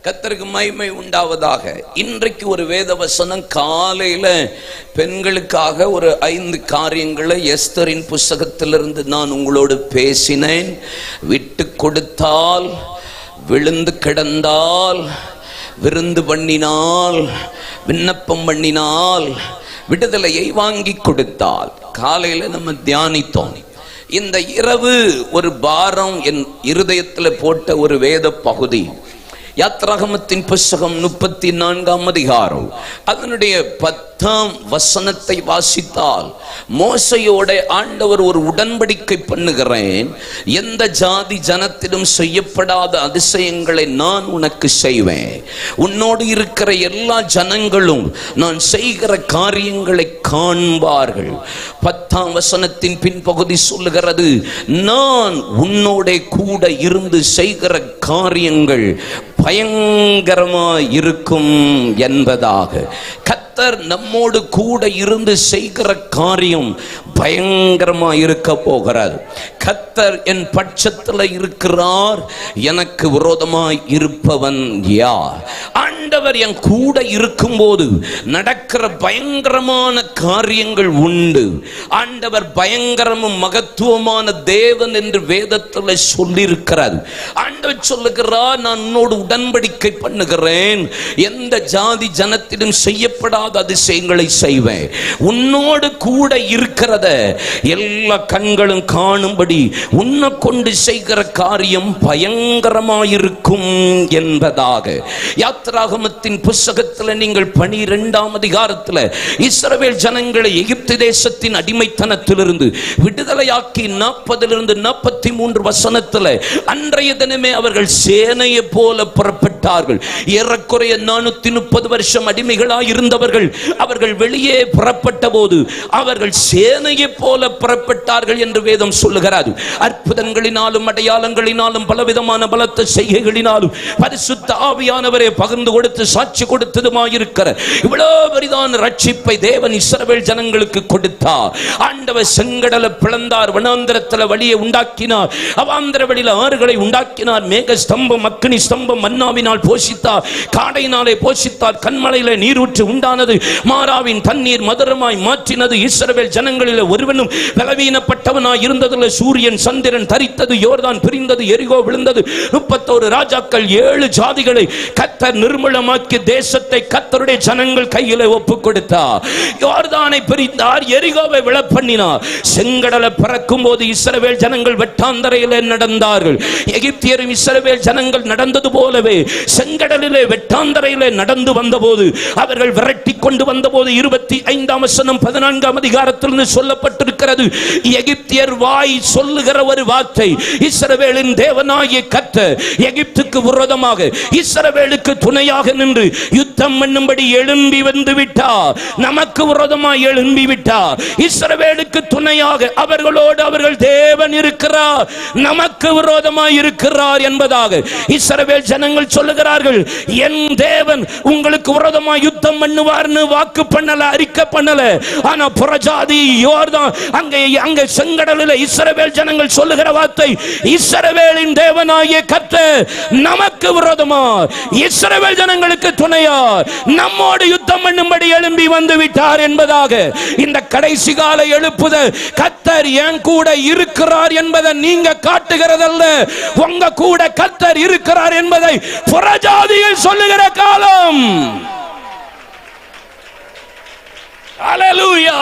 கர்த்தருக்கு மகிமை உண்டாவதாக. இன்றைக்கு ஒரு வேத வசனம் காலையில பெண்களுக்காக ஒரு 5 காரியங்களை எஸ்தரின் புஸ்தகத்திலிருந்து நான் உங்களோடு பேசினேன். விட்டு கொடுத்தால், விழுந்து கிடந்தால், விருந்து பண்ணினால், விண்ணப்பம் பண்ணினால், விடுதலையை வாங்கி கொடுத்தால், காலையில நம்ம தியானித்தோம். இந்த இரவு ஒரு பாரம் என் இருதயத்தில் போட்ட ஒரு வேத பகுதி. யாத்ராகமத்தின் புஸ்தகம் 34ஆம் அதிகாரம் அதனுடைய 10ஆம் வசனத்தை வாசித்தால், மோசையோட ஆண்டவர் ஒரு உடன்படிக்கை பண்ணுகிறேன், எந்த ஜாதி ஜனத்திலும் செய்யப்படாத அதிசயங்களை நான் உனக்கு செய்வேன், உன்னோடு இருக்கிற எல்லா ஜனங்களும் நான் செய்கிற காரியங்களை காண்பார்கள். 10ஆம் வசனத்தின் பின்பகுதி சொல்லுகிறது, நான் உன்னோட கூட இருந்து செய்கிற காரியங்கள் பயங்கரமாய் இருக்கும் என்பதாக. கர்த்தர் நம்மோடு கூட இருந்து செய்கிற காரியம் பயங்கரமாய் இருக்க போகிறார். கர்த்தர் என் பட்சத்தில் இருக்கிறார், எனக்கு விரோதமாய் இருப்பவன் யார்? ஆண்டவர் என் கூட இருக்கும்போது நடக்கிற பயங்கரமான காரியங்கள் உண்டு. ஆண்டவர் பயங்கரமும் மகத்துவமான தேவன் என்று வேதத்தில் சொல்லியிருக்கிறார். ஆண்டவர் சொல்லுகிறார், நான் உன்னோடு உடன்படிக்கை பண்ணுகிறேன், எந்த ஜாதி ஜனத்திலும் செய்யப்படாத அதிசயங்களை செய்வேன், உன்னோடு கூட இருக்கிறத எல்லா கண்களும் காணும்படி உன்னை கொண்டு செய்கிற காரியம் பயங்கரமாயிருக்கும் என்பதாக. யாத்ராகமத்தின் புஸ்தகத்தில் நீங்கள் 12ஆம் அதிகாரத்தில் இஸ்ரவேல் ஜனங்களை எகிப்து தேசத்தின் அடிமைத்தனத்திலிருந்து விடுதலையாக்கி 40 43 வசனத்தில் அன்றைய தினமே அவர்கள் சேனையை போல புறப்பட்டார்கள். ஏறக்குறைய 430 வருஷம் அடிமைகளாய் இருந்தவர்கள் அவர்கள் வெளியே புறப்பட்ட போது அவர்கள் சேனையை போல புறப்பட்டார்கள் என்று வேதம் சொல்லுகிறது. அற்புதங்களினாலும் அடையாளங்களினாலும் பலவிதமான பலத்த செய்கைகளினாலும் பரிசுத்த ஆவியானவரே பகிர்ந்து கொடுத்து சாட்சி கொடுத்ததுமாயிருக்கிற இவ்வளவு பெரிதான ரட்சிப்பை தேவன் இஸ்ரவேல் ஜனங்களுக்கு கொடுத்தார். ஆண்டவர் செங்கடலை பிளந்தார், வனாந்திரத்தில் வழியை உண்டாக்கினார், அவாந்திர வழியில் ஆறுகளை உண்டாக்கினார், மேக ஸ்தம்பம் அக்கினி ஸ்தம்பம் மன்னாவினால் போஷித்தார், காடையினாலே போஷித்தார், கண்மலையிலே நீரூற்று உண்டானது, மாறாவின் தண்ணீர் மதுரமாய் மாற்றினது. இஸ்ரவேல் ஜனங்களில் ஒருவனும் பலவீனப்பட்டவனாய் இருந்ததில்லை. சூரியன் சந்திரன் தரித்தது, யோர்தான் பிரிந்தது, எரிகோ விழுந்தது. 31 ராஜாக்கள் 7 ஜாதிகளை கர்த்தர் நிர்மூலமாக்கி தேசத்தை கர்த்தருடைய ஜனங்கள் கையிலே ஒப்புக் கொடுத்தார். யோர்தானை பிரித்தார், எரிகோவை விழப்பண்ணினார். செங்கடலை பறக்கும் போது இஸ்ரவேல் ஜனங்கள் வெட்டாந்தரையிலே நடந்தார்கள். எகிப்தியரும் இஸ்ரவேல் ஜனங்கள் நடந்தது போலவே செங்கடலிலே வெட்டாந்தரையிலே நடந்து வந்தபோது அவர்கள் விரட்டி கொண்டு வந்தபோது 25ஆம் வசனம் 14ஆம் அதிகாரத்தில் சொல்லப்பட்டிருக்கிறது, எகிப்தியர் வாய் சொல்லுகிற ஒரு வார்த்தை, இஸ்ரவேலின் தேவனாகிய கர்த்தர் எகிப்துக்கு விரோதமாக இஸ்ரவேலுக்கு துணையாக நின்று யுத்தம் பண்ணும்படி எழும்பி வந்து விட்டார். நமக்கு விரோதமாக எழும்பி விட்டார். இஸ்ரவேலுக்கு துணையாக அவர்களோடு அவர்கள் தேவன் இருக்கிறார், நமக்கு விரோதமாக இருக்கிறார் என்பதாக இஸ்ரவேல் ஜனங்கள் சொல்லுகிறார்கள். என் தேவன் உங்களுக்கு விரோதமாக யுத்தம் பண்ணுவார்னு வாக்கு பண்ணல, அறிக்கை பண்ணல. ஆனா புறஜாதி யோர்தான் அங்கே செங்கடலில் இஸ்ரவேல் ஜனங்கள் சொல்லுகிற வார்த்தை, இஸ்ரவேலின் தேவனாகிய கர்த்தர் நமக்கு விரோதமா, இஸ்ரவேல் ஜனங்களுக்கு துணையா, நம்மோடு யுத்தம் பண்ணும்படி எழும்பி வந்து விட்டார் என்பதாக. இந்த கடைசி கால எழுப்புதல் கர்த்தர் என் கூட இருக்கிறார் என்பதை நீங்க காட்டுகிறதல்ல, உங்க கூட கர்த்தர் இருக்கிறார் என்பதை புறஜாதியில் சொல்லுகிற காலம். ஹல்லேலூயா.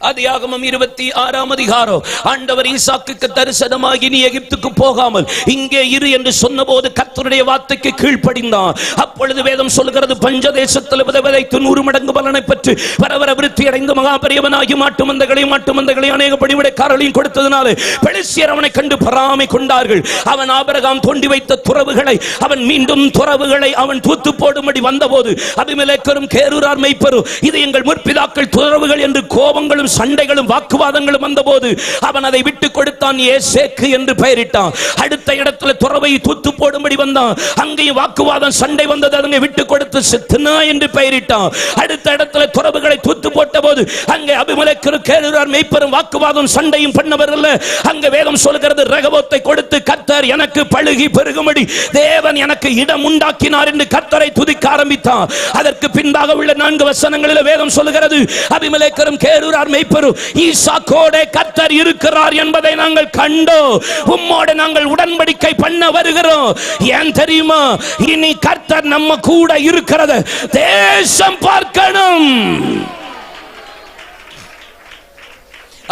ஆதியாகமம் 26ஆம் அதிகாரம், ஆண்டவர் ஈசாக்குக்கு தரிசனமாகி நீ எகிப்துக்கு போகாமல் இங்கே இரு என்று சொன்னபோது கர்த்தருடைய வார்த்தைக்கு கீழ்ப்படிந்தான். அப்பொழுது வேதம் சொல்கிறது, பஞ்சதேசத்தில் விதைத்து 100 மடங்கு பலனை பெற்று வரவர விருத்தி அடைந்து மகாபெரியவனாகி மாட்டு மந்தைகளை அநேக பணிவிடைக்காரர்களையும் கொடுத்ததினாலே பெலிஸ்தியர் அவனை கண்டு பொறாமை கொண்டார்கள். அவன் ஆபிரகாம் தோண்டி வைத்த துறவுகளை அவன் மீண்டும் துறவுகளை அவன் தூத்து போடும்படி வந்தபோது அபிமெலேக்கரும் கேரூரார் மேய்ப்பரும் இது எங்கள் முற்பிதாக்கள் துறவுகள் என்று கோபங்களும் பிரச்சனைகளும் சண்டைகளும் வாக்குவாதங்களும் வந்தபோது அவன் அதை விட்டு கொடுத்தான். ஏசேக்கு என்று பெயரிட்டான். அடுத்த இடத்துல துறவை தூத்து போடும்படி வந்தான். அங்கேயும் வாக்குவாதம் சண்டை வந்தது. அங்கே விட்டு கொடுத்து சித்னா என்று பெயரிட்டான். அடுத்த இடத்துல துறவுகளை தூத்து போட்ட போது அங்கே அபிமெலேக்கு கேளுரார் மேய்ப்பரும் வாக்குவாதம் சண்டையும் பண்ணவர் அல்ல. அங்கே வேதம் சொல்கிறது ரெகோபோத்தை கொடுத்து கர்த்தர் எனக்கு பழுகி பெருகும்படி தேவன் எனக்கு இடம் உண்டாக்கினார் என்று கர்த்தரை துதிக்க ஆரம்பித்தான். அதற்கு பின்பாக உள்ள 4 வசனங்களில் வேதம் சொல்கிறது அபிமெலேக்கரும் கேளுரார் மேய்ப்பரும் ஈசாக்கோடே கர்த்தர் இருக்கிறார் என்பதை நாங்கள் கண்டோம். உம்மோடு நாங்கள் உடன்படிக்கை பண்ண வருகிறோம். ஏன் தெரியுமா? இனி கர்த்தர் நம்ம கூட இருக்கிறது தேசம் பார்க்கணும்.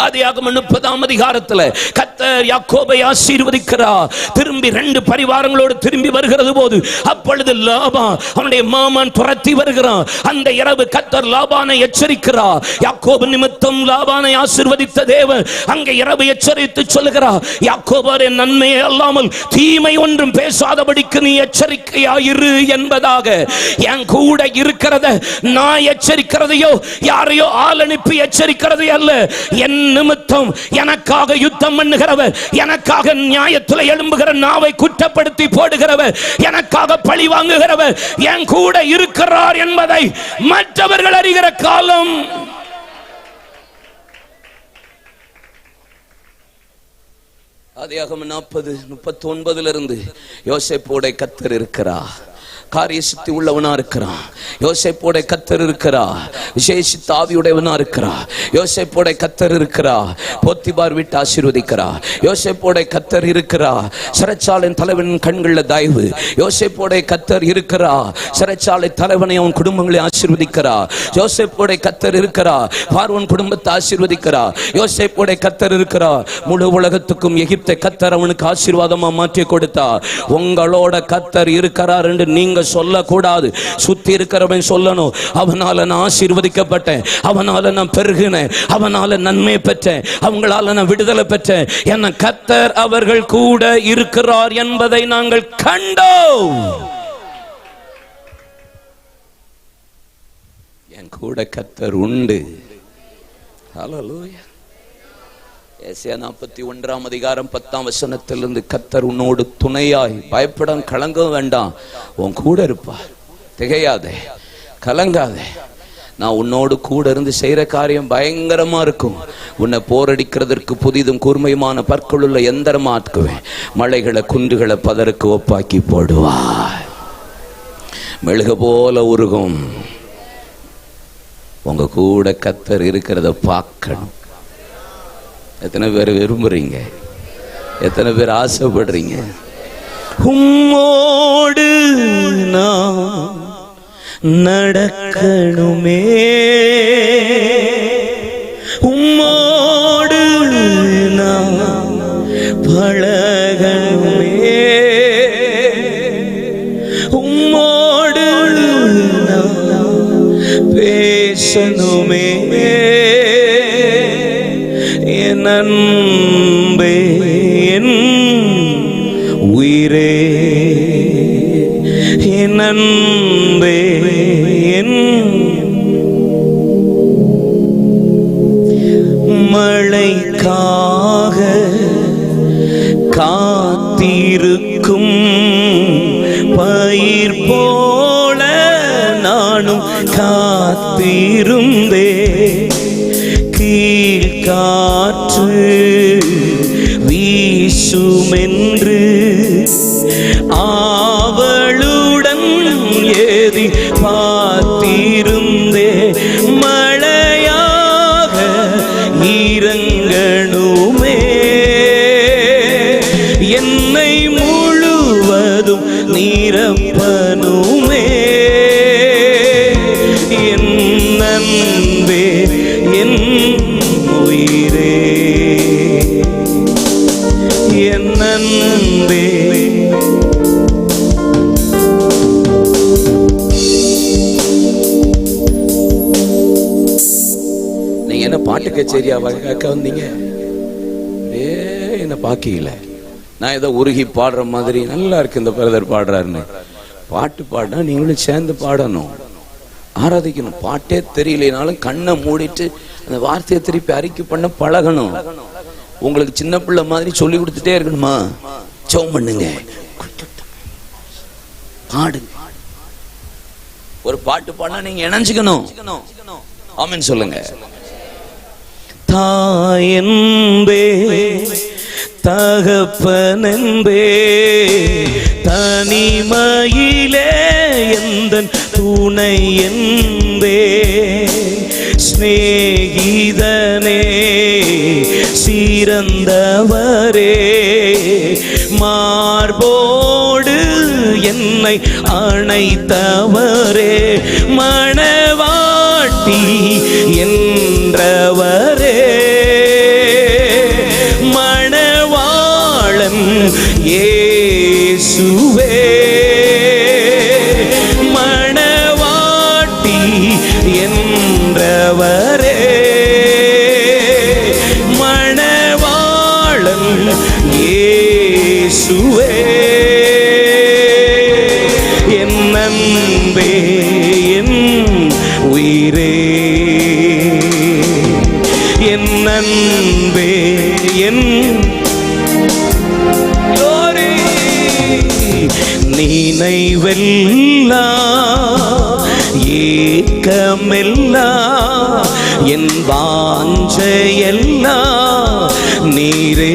ஆதியாகமம் 30ஆம் அதிகாரத்தில் கர்த்தர் யாக்கோபை ஆசீர்வதிக்கிறார். திரும்பி 2 பரிவாரங்களோடு திரும்பி வருகிறது போது அப்பொழுது லாபான் அவனுடைய மாமன் துரத்தி வருகிறான். அந்த இரவு கர்த்தர் லாபானை எச்சரிக்கிறார். யாக்கோபு நிமித்தம் லாபானை ஆசீர்வதித்த தேவன் அங்கே இரவு எச்சரித்து சொல்லுகிறார், யாக்கோபே நன்மையே அல்லாமல் தீமை ஒன்றும் பேசாதபடிக்கு நீ எச்சரிக்கையாயிரு என்பதாக. என் கூட இருக்கிறத நான் எச்சரிக்கிறதையோ யாரையோ ஆள் அனுப்பி எச்சரிக்கிறதே அல்ல. என் நிமித்தம் எனக்காக யுத்தம் பண்ணுகிறவர், எனக்காக நியாயத்தில் எழும்புகிற நாவை குற்றப்படுத்தி போடுகிறவர், எனக்காக பழி வாங்குகிறவர் என் கூட இருக்கிறார் என்பதை மற்றவர்கள் அறிகிற காலம். ஆதியாகமம் 40:39 யோசேப்போட கர்த்தர் இருக்கிறார். காரிய சித்தி உள்ளவனா இருக்கிறான். யோசேப்போட கர்த்தர் இருக்கிறார். விசேஷித்த ஆவியுடையவனா இருக்கிறார். யோசேப்போட கர்த்தர் இருக்கிறார். போத்திபார் விட்டு ஆசீர்வதிக்கிறார். யோசேப்போட கர்த்தர் இருக்கிறார். சிறைச்சாலை தலைவன் கண்களில் தயவு. யோசேப்போட கர்த்தர் இருக்கிறார். சிறைச்சாலை தலைவனை அவன் குடும்பங்களை ஆசீர்வதிக்கிறார். யோசேப்போட கர்த்தர் இருக்கிறார். பார்வோன் குடும்பத்தை ஆசீர்வதிக்கிறார். யோசேப்போட கர்த்தர் இருக்கிறார். முழு உலகத்துக்கும் எகிப்தை கர்த்தர் அவனுக்கு ஆசீர்வாதமா மாற்றி கொடுத்தார். உங்களோட கர்த்தர் இருக்கிறார் என்று நீங்க சொல்லக்கூடாது. சுத்தி இருக்கிறவன் சொல்லணும், அவனால நான் ஆசீர்வதிக்கப்பட்டேன், அவனால நான் பெருகினேன், அவனால நன்மை பெற்றேன், அவங்களால நான் விடுதலை பெற்றேன். என கர்த்தர் அவர்கள் கூட இருக்கிறார் என்பதை நாங்கள் கண்டோம். என் கூட கர்த்தர் உண்டு. ஹல்லேலூயா. ஏசாயா 41ஆம் அதிகாரம் 10ஆம் வசனத்திலிருந்து கர்த்தர் உன்னோடு துணையாய், பயப்பட கலங்க வேண்டாம், உன் கூட இருப்பார், திகையாதே, கலங்காதே, நான் உன்னோடு கூட இருந்து செய்யற காரியம் பயங்கரமா இருக்கும். உன்னை போரடிக்கிறதற்கு புதிதும் கூர்மையுமான பற்களுள்ள எந்திரமா ஆக்குவேன். மலைகளை குன்றுகளை பதருக்கு ஒப்பாக்கி போடுவார். மெழுக போல உருகும். உங்க கூட கர்த்தர் இருக்கிறத பார்க்கணும். எத்தனை பேர் விரும்புறீங்க? எத்தனை பேர் ஆசைப்படுறீங்க? உம்மோடு நான் நடக்கணுமே, உம்மோடு நான் பழகணுமே, உம்மோடு நான் பேசணுமே. என் அன்பே, என் உயிரே, என் அன்பே, என் மழைக்காக காத்திருக்கும் பயிர் போல நானும் காத்திருந்தே. காற்று வீசுமென்று ஆவலுடன் ஏதி பார்த்திருந்தே. மழையாக இறங்கணுமே, என்னை முழுவதும் நிரப்பணுமே. என் அன்பே, என் உயிரே, என் அன்பே. நீங்க என்ன பாட்டு கச்சேரியா வழக்க வந்தீங்க? என்ன பாக்கல, நான் ஏதோ உருகி பாடுற மாதிரி நல்லா இருக்கு இந்த பிரதர் பாடுறாருன்னு. பாட்டு பாடினா நீங்களும் சேர்ந்து பாடணும், ஆராதிக்கணும். பாட்டே தெரியலனாலும் கண்ணை மூடிட்டு அந்த வார்த்தையை திருப்பி அறிக்கை பண்ண பழகணும். உங்களுக்கு சின்ன பிள்ளை மாதிரி சொல்லி கொடுத்துட்டே இருக்கணுமா? ஜெபம் பண்ணுங்க, பாடு. ஒரு பாட்டு பாடினா நீங்க இணைஞ்சுக்கணும். ஆமென் சொல்லுங்க. தாயன்பே தகப்பனன்பே தனிமையிலே எந்தன் துணை என்பே ஸ்நேகிதனே சிறந்தவரே மார்போடு என்னை அணைத்தவரே மணவாட்டி என்றவரே மணவாளன் இயேசுவே மணவாட்டி என்றவரே மணவாளன் இயேசுவே என் அன்பே என் உயிரே என் அன்பே என் நினைவெல்லாம் ஏக்கமெல்லாம் என் வாஞ்சையெல்லாம் நீரே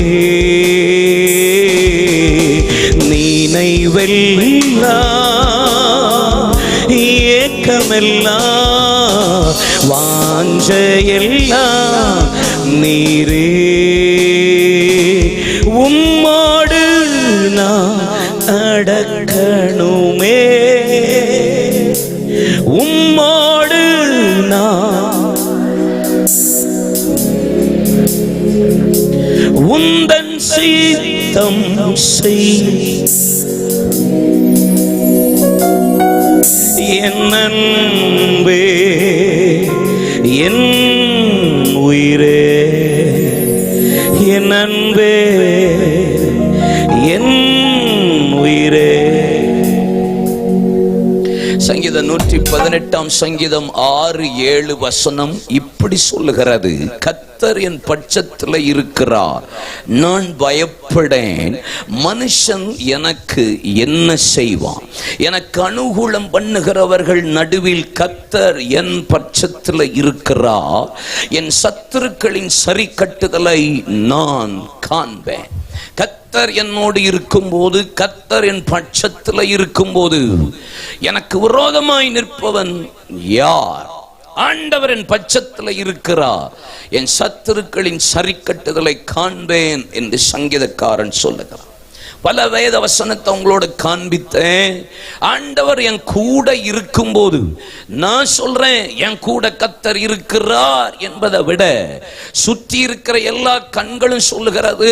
நினைவெல்லாம் ஏக்கமெல்லாம் வாஞ்சையெல்லாம் நீரே உம்மோடு நான் நடக்கணுமே உம்மோடு நான் உந்தன் சித்தம் செய் என் அன்பே என் உயிரே என் அன்பே என் உயிரே. சங்கீதம் 118 சங்கீதம் 6-7 வசனம் இப்படி சொல்லுகிறது. கர்த்தர் என் பட்சத்தில் இருக்கிறார், நான் பயப்படேன். மனுஷன் எனக்கு என்ன செய்வான்? எனக்கு அனுகூலம் பண்ணுகிறவர்கள் நடுவில் கர்த்தர் என் பட்சத்தில் இருக்கிறார். என் சத்துருக்களின் சரி கட்டுதலை நான் காண்பேன். கர்த்தர் என்னோடு இருக்கும்போது, கர்த்தர் என் பட்சத்தில் இருக்கும்போது எனக்கு விரோதமாய் நிற்பவன் யார்? ஆண்டவர் என் பட்சத்தில் இருக்கிறார், என் சத்துருக்களின் சரிக்கட்டுதலை காண்பேன் என்று சங்கீதக்காரன் சொல்லுகிறார். பல வேத வசனத்தை உங்களோட காண்பித்தேன். ஆண்டவர் என் கூட இருக்கும்போது நான் சொல்றேன், என் கூட கர்த்தர் இருக்கிறார் என்பதை விட சுற்றி இருக்கிற எல்லா கண்களும் சொல்லுகிறது,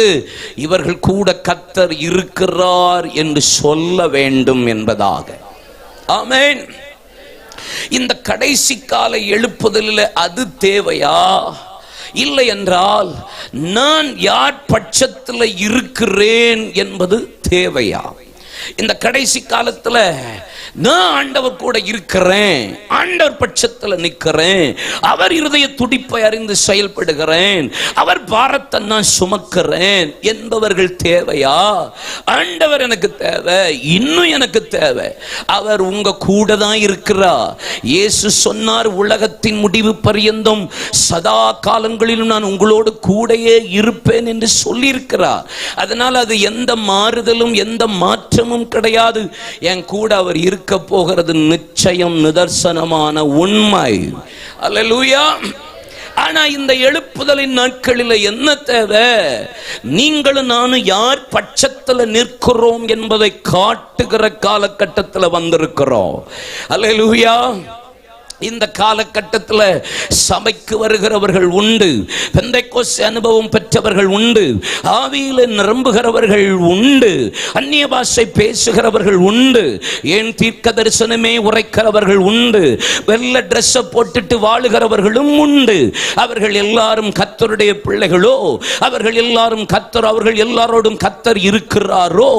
இவர்கள் கூட கர்த்தர் இருக்கிறார் என்று சொல்ல வேண்டும் என்பதாக. ஆமென். இந்த கடைசி கால எழுப்புதலில் அது தேவையா? இல்லை என்றால் நான் யார் பட்சத்தில் இருக்கிறேன் என்பது தேவையா? இந்த கடைசி காலத்துல நான் ஆண்டவர் கூட இருக்கிறேன், ஆண்டவர் பட்சத்தில் நிற்கிறேன், அவர் இருதய துடிப்பை அறிந்து செயல்படுகிறேன், அவர் பாரத்தை நான் சுமக்கிறேன் என்பவர்கள் தேவையா? ஆண்டவர் எனக்கு தேவை, இன்னும் எனக்கு தேவை. அவர் உங்க கூட தான் இருக்கிறார். இயேசு சொன்னார், உலகத்தின் முடிவு பரியந்தம் சதா காலங்களிலும் நான் உங்களோடு கூடயே இருப்பேன் என்று சொல்லியிருக்கிறார். அதனால் அது எந்த மாறுதலும் எந்த மாற்றமும் கிடையாது. என் கூட அவர் இருக்க போகிறது நிச்சயம், நிதர்சனமான உண்மை. அல்லேலூயா. ஆனா இந்த எழுப்புதலின் நாட்களில் என்ன தேவை? நீங்களும் நானும் யார் பட்சத்தில் நிற்கிறோம் என்பதை காட்டுகிற காலகட்டத்தில் வந்திருக்கிறோம். அல்லேலூயா. இந்த காலகட்டத்தில் சபைக்கு வருகிறவர்கள் உண்டு, பெந்தைக்கோஸ்தே அனுபவம் பெற்றவர்கள் உண்டு, ஆவியில நிரம்புகிறவர்கள் உண்டு, அந்நிய பாஷை பேசுகிறவர்கள் உண்டு, ஏன் தீர்க்க தரிசனமே உரைக்கிறவர்கள் உண்டு, வெள்ளை ட்ரெஸ் போட்டுட்டு வாழுகிறவர்களும் உண்டு. அவர்கள் எல்லாரும் கர்த்தருடைய பிள்ளைகளோ? அவர்கள் எல்லாரும் கர்த்தர், அவர்கள் எல்லாரோடும் கர்த்தர் இருக்கிறாரோ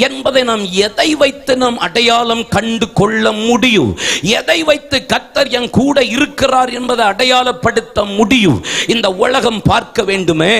என்பதை நாம் எதை வைத்து நாம் அடையாளம் கண்டு கொள்ள முடியும்? எதை வைத்து கர்த்தர் கர்த்தர் என் கூட இருக்கிறார் என்பதை அடையாளப்படுத்த முடியும். இந்த உலகம் பார்க்க வேண்டுமே.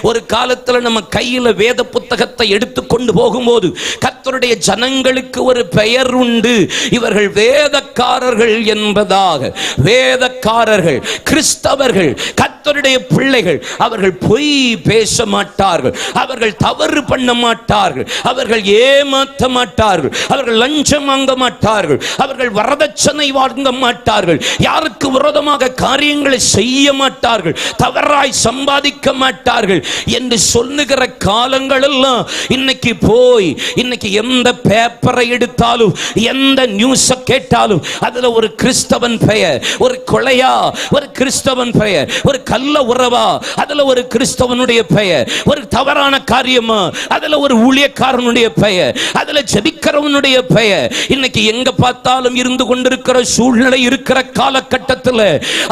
ஒரு காலத்துல நம்ம கையில வேத புத்தகத்தை எடுத்துக்கொண்டு போகும்போது கர்த்தருடைய ஜனங்களுக்கு ஒரு பெயர் உண்டு, இவர்கள் வேதக்காரர்கள் என்பதாக. வேதக்காரர்கள், கிறிஸ்தவர்கள், கர்த்தருடைய பிள்ளைகள். அவர்கள் பொய் பேச மாட்டார்கள், அவர்கள் தவறு பண்ண மாட்டார்கள், அவர்கள் ஏமாற்ற மாட்டார்கள், அவர்கள் லஞ்சம் வாங்க மாட்டார்கள், அவர்கள் வரதட்சணை வாங்க மாட்டார்கள், யாருக்கு விரோதமாக காரியங்களை செய்ய மாட்டார்கள், தவறாய் சம்பாதிக்க மாட்டார்கள் என்று சொல்லுகிற காலங்கள் எல்லாம் இன்னைக்கு போய், இன்னைக்கு எந்த பேப்பரை எடுத்தாலும் எந்த நியூஸை கேட்டாலும் அதுல ஒரு கிறிஸ்தவன் பெயர், ஒரு கொலையா ஒரு கிறிஸ்தவன் பெயர், ஒரு கள்ள உறவா அதுல ஒரு கிறிஸ்தவனுடைய பெயர், ஒரு தவறான காரியமா அதுல ஒரு ஊழியக்காரனுடைய பெயர், அதுல ஜெபிக்கிறவனுடைய பெயர். இன்னைக்கு எங்க பார்த்தாலும் இருந்து கொண்டிருக்கிற சூழ்நிலை இருக்கிற காலகட்டத்தில்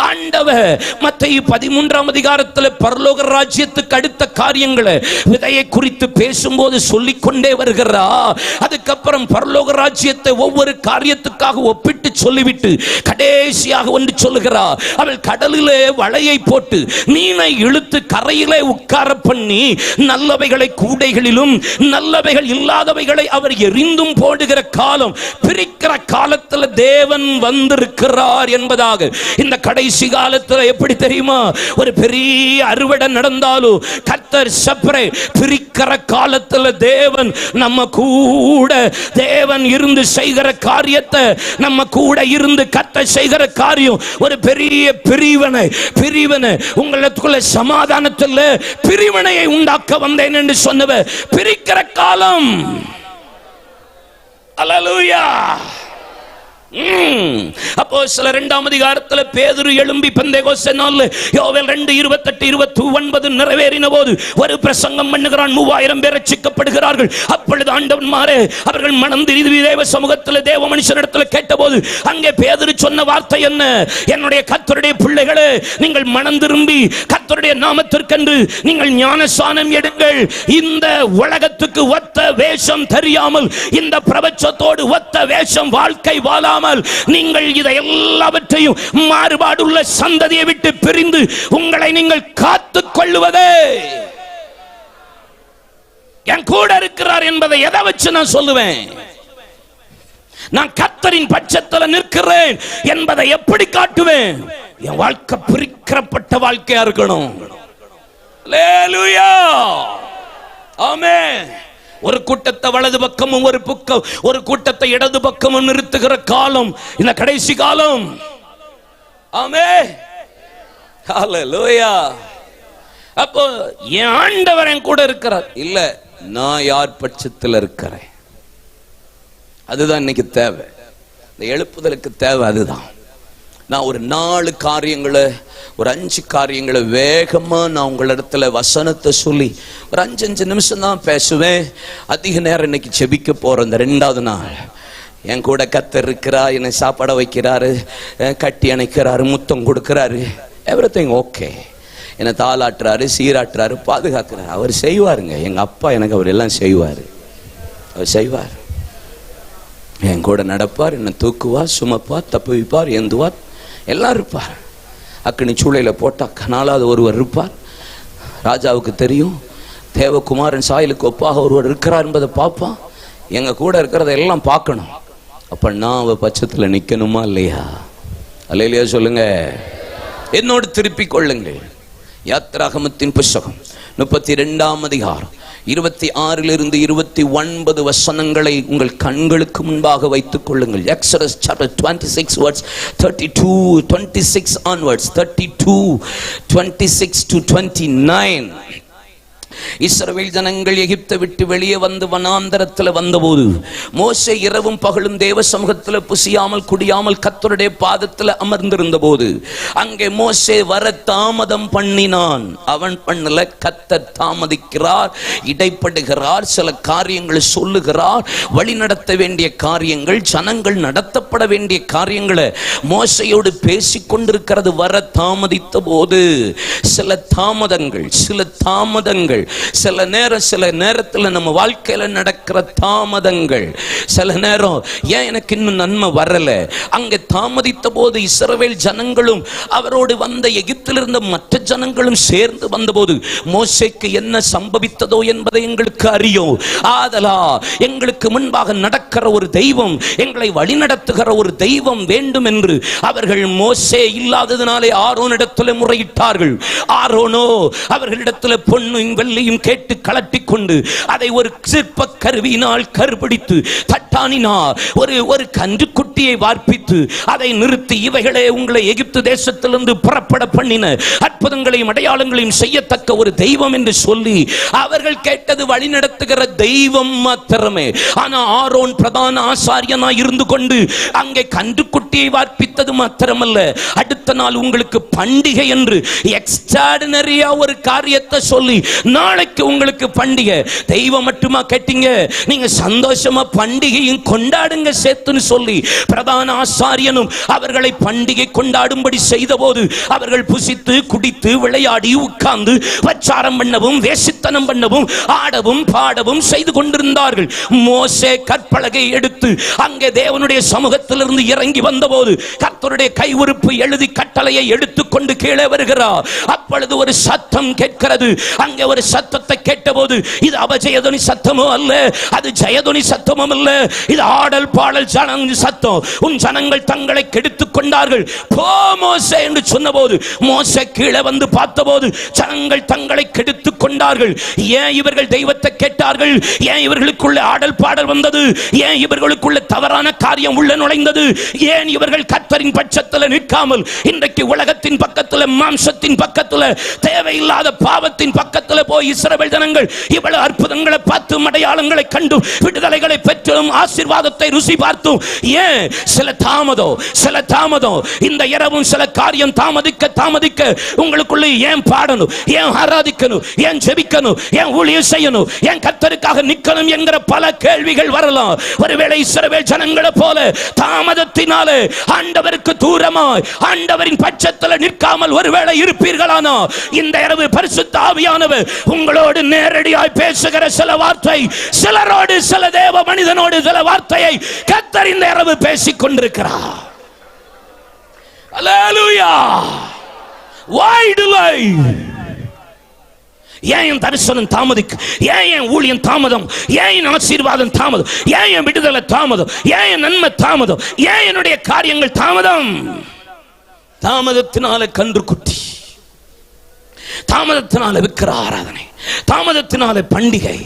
ஆண்டவர் மத்தேயு 13ஆம் அதிகாரத்தில் பரலோக ராஜ்யத்துக்கு அடுத்த காரியங்களை விதையை குறித்து பேசும்போது சொல்லிக்கொண்டே வருகிறார். அதுக்கப்புறம் பரலோக ராஜ்யத்தை ஒவ்வொரு காரியத்துக்காக ஒப்பிட்டு சொல்லிவிட்டு கடைசியாக ஒன்று சொல்லுகிறார். அவள் கடலிலே வலையை போட்டு மீனை இழுத்து கரையிலே உட்கார பண்ணி நல்லவைகளை கூடைகளிலும் நல்லவைகள் இல்லாதவைகளை அவர் எரிந்தும் போடுகிற காலம், பிரிக்கிற காலத்தில் தேவன் வந்திருக்கிறார் என்பதாக. இந்த கடைசி காலத்தில் எப்படி தெரியுமா? ஒரு பெரிய அறுவடை நடந்தாலும் கர்த்தர் செப்பரேட் பிரிக்கிற காலத்தில் தேவன் நம்ம கூட, தேவன் இருந்து செய்கிற காரியத்தை நம்ம கூட இருந்து கர்த்தர் செய்கிற காரியம் ஒரு பெரிய பிரிவினை உங்களுக்குள்ள சமாதானத்தில் பிரிவினையை உண்டாக்க வந்தேன் என்று சொன்னவர் பிரிக்கிற காலம். அல்லேலூயா. அப்போஸ்தலர் 2ஆம் அதிகாரத்தில் பேதுரு எழும்பி பெந்தேகோஸ்தே நாளில் யோவேல் 2:28-29 நிறைவேறின போது ஒரு பிரசங்கம் பண்ணுகிறான். 3000 பேர் ரட்சிக்கப்படுகிறார்கள். அப்பொழுது ஆண்டவன்மாரே அவர்கள் மனம் திரும்பி தேவ சமூகத்தில் தேவ மனுஷனிடத்தில் கேட்டபோது அங்கே பேதுரு சொன்ன வார்த்தை என்ன? என்னுடைய கர்த்தருடைய பிள்ளைகளே, நீங்கள் மனம் திரும்பி கர்த்தருடைய நாமத்திற்கென்று நீங்கள் ஞானஸ்நானம் எடுங்கள். இந்த உலகத்துக்கு ஒத்த வேஷம் தெரியாமல், இந்த பிரபஞ்சத்தோடு ஒத்த வேஷம் வாழ்க்கை வாழாமல் நீங்கள் இதை எல்லாவற்றையும் மாறுபாடுள்ள சந்ததியை விட்டு பிரிந்து உங்களை நீங்கள் காத்துக் கொள்ளுவதே. என் கூட இருக்கிறார் என்பதை எதை வச்சு நான் சொல்லுவேன்? நான் கர்த்தரின் பட்சத்தில் நிற்கிறேன் என்பதை எப்படி காட்டுவேன்? என் வாழ்க்கை பிரிக்கப்பட்ட வாழ்க்கையா இருக்கணும். அல்லேலூயா. ஆமென். ஒரு கூட்டத்தை வலது பக்கமும் ஒரு கூட்டத்தை இடது பக்கமும் நிறுத்துகிற காலம் இந்த கடைசி காலம். ஆமென். ஹல்லேலூயா. அப்போ என் ஆண்டவர் என் கூட இருக்கிறார். இல்ல, நான் யார் பட்சத்தில் இருக்கிறேன்? அதுதான் இன்னைக்கு தேவை. இந்த எழுப்புதலுக்கு தேவை அதுதான். நான் ஒரு 4 காரியங்களை, ஒரு 5 காரியங்களை வேகமா நான் உங்களிடத்துல வசனத்தை சொல்லி ஒரு 5 நிமிஷம் தான் பேசுவேன். அதிக நேரம் இன்னைக்கு செபிக்க போறேன். இந்த 2வது நாள் என் கூட கர்த்தர் இருக்கிறார், என்னை சாப்பாட வைக்கிறாரு, கட்டி அணைக்கிறாரு, முத்தம் கொடுக்கிறாரு, எவ்ரிதிங் ஓகே. என்னை தாளாட்டுறாரு, சீராட்டுறாரு, பாதுகாக்கிறாரு. அவர் செய்வாருங்க. எங்க அப்பா எனக்கு அவர் எல்லாம் செய்வார். அவர் செய்வார். என் கூட நடப்பார், என்னை தூக்குவார், சுமப்பார், தப்புவிப்பார், ஏந்துவார், எல்லாம் இருப்பார். அக்கினி சூளையில போட்டா 4வது ஒருவர் இருப்பார். ராஜாவுக்கு தெரியும் தேவகுமாரன் சாயலுக்கு ஒப்பாக ஒருவர் இருக்கிறார் என்பதை பார்ப்பான். எங்க கூட இருக்கிறத எல்லாம் பார்க்கணும். அப்ப நான் அவ பட்சத்தில் நிக்கணுமா இல்லையா? அல்லேலூயா சொல்லுங்க. என்னோடு திருப்பிக் கொள்ளுங்கள். யாத்திராகமத்தின் புத்தகம் 32ஆம் அதிகாரம் 26 29 வசனங்களை உங்கள் கண்களுக்கு முன்பாக வைத்துக் கொள்ளுங்கள். Exodus chapter 26 verse 26 onwards, 32, 26 to 29. இஸ்ரவேல் ஜனங்கள் எகிப்தை விட்டு வெளியே வந்து வனாந்தரத்தில் வந்தபோது மோசே இரவும் பகலும் தேவ சமூகத்தில் புசியாமல் குடியாமல் கர்த்தருடைய பாதத்தில் அமர்ந்திருந்த போது அங்கே மோசே வர தாமதம் பண்ணினான். அவன் பண்ணல, கர்த்தர் தாமதிக்கிறார், இடைப்படுகிறார், சில காரியங்களை சொல்லுகிறார். வழி நடத்த வேண்டிய காரியங்கள், ஜனங்கள் நடத்தப்பட வேண்டிய காரியங்களை மோசையோடு பேசிக் கொண்டிருக்கிறது வர தாமதித்த போது சில தாமதங்கள் சில நேரத்தில் நம்ம வாழ்க்கையில நடக்கிற தாமதங்கள், சில நேரம் ஏன் எனக்கு இன்னும் நன்மை வரல, அங்கே தாமதித்த போது இஸ்ரவேல் ஜனங்களும் அவரோடு வந்த எகிப்தில் இருந்த மற்ற ஜனங்களும் சேர்ந்து வந்தபோது மோசேக்கு என்ன சம்பவித்ததோ என்பதை எங்களுக்கு அறியும். ஆதலா எங்களுக்கு முன்பாக நடக்கிற ஒரு தெய்வம், எங்களை வழிநடத்துகிற ஒரு தெய்வம் வேண்டும் என்று அவர்கள் மோசே இல்லாததினாலே ஆரோனிடத்தில் முறையிட்டார்கள். ஆரோனோ அவர்களிடத்தில் பொன்னும் வெள்ளியும் கேட்டு கலட்டி கொண்டு அதை ஒரு சிற்ப கருவியினால் கருபிடித்து தட்டானினார். ஒரு கன்றுக்குட்டியை வார்ப்பித்து அதை நிறுத்தி, இவைகளே உங்களை எகிப்து தேசத்திலிருந்து புறப்பட பண்ணின அற்புதங்களையும் அடையாளங்களையும் செய்யத்தக்க ஒரு தெய்வம் என்று சொல்லி அவர்கள் கேட்டது வழிநடத்துகிற தெய்வம் மாத்திரமே. ஆனா ஆரோன் பிரதான ஆசாரியனாய் இருந்து கொண்டு அங்கே கன்றுக்குட்டியை வார்ப்பித்தது மாத்திரமல்ல, அடுத்த நாள் உங்களுக்கு பண்டிகை என்று எக்ஸ்ட்ராடினரியா ஒரு காரியத்தை சொல்லி, நாளைக்கு உங்களுக்கு பண்டிகை. தெய்வம் மட்டுமா கேட்டீங்க, நீங்க சந்தோஷமா பண்டிகையும் கொண்டாடுங்க சேர்த்துன்னு சொல்லி பிரதான ஆசாரியனும் அவர்களை பண்டிகை கொண்டாடும்படி செய்த போது அவர்கள் புசித்து குடித்து விளையாடி உட்கார்ந்து பிரச்சாரம் பண்ணவும் வேசித்தனம் பண்ணவும் ஆடவும் பாடவும் செய்து கொண்டிருந்தார்கள். மோசே கற்பலகை எடுத்து அங்கே தேவனுடைய சமூகத்திலிருந்து இறங்கி வந்தபோது கர்த்தருடைய கைவுறுப்பு எழுதி கட்டளையை எடுத்துக்கொண்டு கீழே வருகிறார். அப்பொழுது ஒரு சத்தம் கேட்கிறது. அங்கே ஒரு சத்தத்தை கேட்டபோது இது அபஜயதுனி சத்தமோ அல்ல, அது ஜெயதுனி சத்தமும் அல்ல, இது ஆடல் பாடல் சத்தம். உன் ஜனங்கள் தங்களை கெடுத்துக் கொண்டார்கள், போ மோசே என்று சொன்னபோது மோசே கீழே வந்து பார்த்தபோது ஜனங்கள் தங்களை கெடுத்துக் கொண்டார்கள். ஏன் இவர்கள் தெய்வத்தை கேட்டார்கள்? ஏன் இவர்களுக்குள்ள ஆடல் பாடல் வந்தது? ஏன் இவர்களுக்குள்ள தவறான காரியம் உள்ள நுழைந்தது? ஏன் இவர்கள் கர்த்தரின் பட்சத்தில் நிற்காமல் இன்றைக்கு உலகத்தின் பக்கத்தில், மாம்சத்தின் பக்கத்தில், தேவையில்லாத பாவத்தின் பக்கத்தில் போய் இஸ்ரவேல் ஜனங்கள் இவ்வளவு அற்புதங்களை பார்த்து அடையாளங்களை கண்டு விடுதலைகளை பெற்றும் ஆசீர்வாதத்தை ருசி பார்த்தும் ஏன் சில தாமதம் இந்த இரவும் சில காரியம் தாமதிக்க உங்களுக்குள்ள ஏன் பாடணும், ஏன் ஆராதிக்கணும், ஏன் ஜெபிக்கணும், ஏன் ஊழியம் செய்யணும், ஏன் கர்த்தருக்காக நிற்கணும் என்கிற பல கேள்விகள் வரலாம். ஒருவேளை இஸ்ரவேல் ஜனங்களை போல தாமதத்தினாலே ஆண்டவருக்கு தூரமாய் ஆண்டவரின் பட்சத்தில் நிற்காமல் ஒருவேளை இருப்பீர்களானா இந்த இரவு பரிசுத்த ஆவியானவர் உங்களோடு நேரடியாய் பேசுகிற சில வார்த்தை, சிலரோடு சில தேவ மனிதனோடு சில வார்த்தையை கர்த்தர் இந்த இரவு பேசிக் கொண்டிருக்கிறார். அல்லேலூயா. Why delay? ஏன் என் தரிசனம் தாமதிக்கு? ஏன் என் ஊழியம் தாமதம்? ஏன் என் ஆசீர்வாதம் தாமதம்? ஏன் என் விடுதலை தாமதம்? ஏன் என் நன்மை தாமதம்? ஏன் என்னுடைய காரியங்கள் தாமதம்? தாமதத்தினால கன்றுக்குட்டி, தாமதத்தினால விக்கிர ஆராதனை, தாமதத்தினாலே பண்டிகை,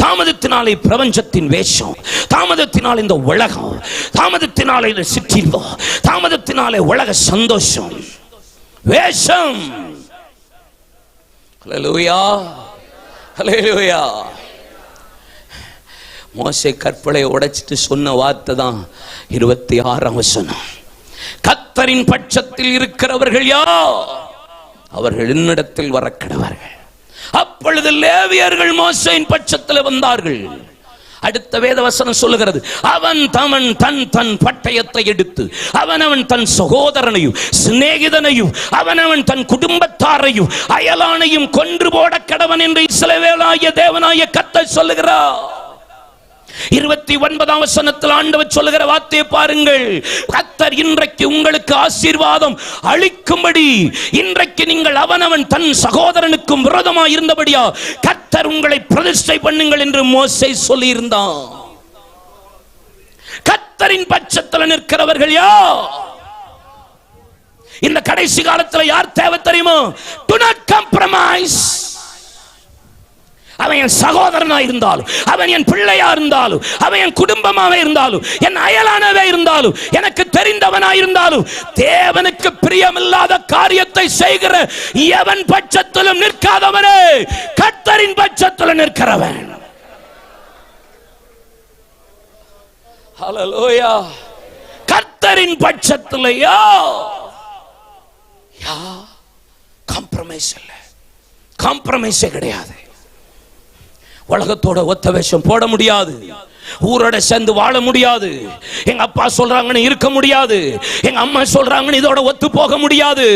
தாமதத்தினாலே பிரபஞ்சத்தின் வேஷம், தாமதத்தினாலே இந்த உலகம், தாமதத்தினாலே இந்த சிற்றின்பம், தாமதத்தினாலே உலக சந்தோஷம், வேஷம். ஹல்லேலூயா, ஹல்லேலூயா. மோசே கற்பலையை உடைச்சிட்டு சொன்ன வார்த்தை தான் 26ஆம் வசனம். கர்த்தரின் பட்சத்தில் இருக்கிறவர்கள் யார்? அவர்கள் என்னிடத்தில் வரக்கடவார்கள். அப்பொழுது லேவியர்கள் மோசேயின் பட்சத்தில் வந்தார்கள். அடுத்த வேத வசனம் சொல்லுகிறது, அவன் தன் பட்டயத்தை எடுத்து அவன் தன் சகோதரனையும் சிநேகிதனையும் அவன் தன் குடும்பத்தாரையும் அயலானையும் கொன்று போட கடவன் என்று இஸ்ரவேலாகிய தேவனாகிய கர்த்தர் சொல்லுகிறார். 29ஆம் வசனத்தில் ஆண்டவர் சொல்லுகிற வார்த்தையை பாருங்கள். கர்த்தர் இன்றைக்கு உங்களுக்கு ஆசீர்வாதம் அளிக்கும்படி, இன்றைக்கு நீங்கள் அவனவன் தன் சகோதரனுக்கும் விரோதமாக இருந்தபடியா கர்த்தர் உங்களை பிரதிஷ்டை பண்ணுங்கள் என்று மோசே சொல்லி இருந்தான். கர்த்தரின் பட்சத்தில் நிற்கிறவர்கள் யார்? இந்த கடைசி காலத்தில் யார் தேவை தெரியுமா? Do not compromise. அவன் என் சகோதரனா இருந்தாலும், அவன் என் பிள்ளையா இருந்தாலும், அவன் என் குடும்பமாவே இருந்தாலும், என் அயலானவே இருந்தாலும், எனக்கு தெரிந்தவனா இருந்தாலும், தேவனுக்கு பிரியமில்லாத காரியத்தை செய்கிற எவன் பட்சத்திலும் நிற்காதவனே கர்த்தரின் பட்சத்தில் நிற்கிறவன். ஹல்லேலூயா. கர்த்தரின் பட்சத்திலேயா காம்ப்ரமைஸ் இல்ல, காம்ப்ரமைஸே கிடையாது. உலகத்தோட ஒத்த வேஷம் போட முடியாது. ஊரோட சேர்ந்து வாழ முடியாது. எங்க அப்பா சொல்றாங்கன்னு இருக்க முடியாது. எங்க அம்மா சொல்றாங்கன்னு இதோட ஒத்து போக முடியாது.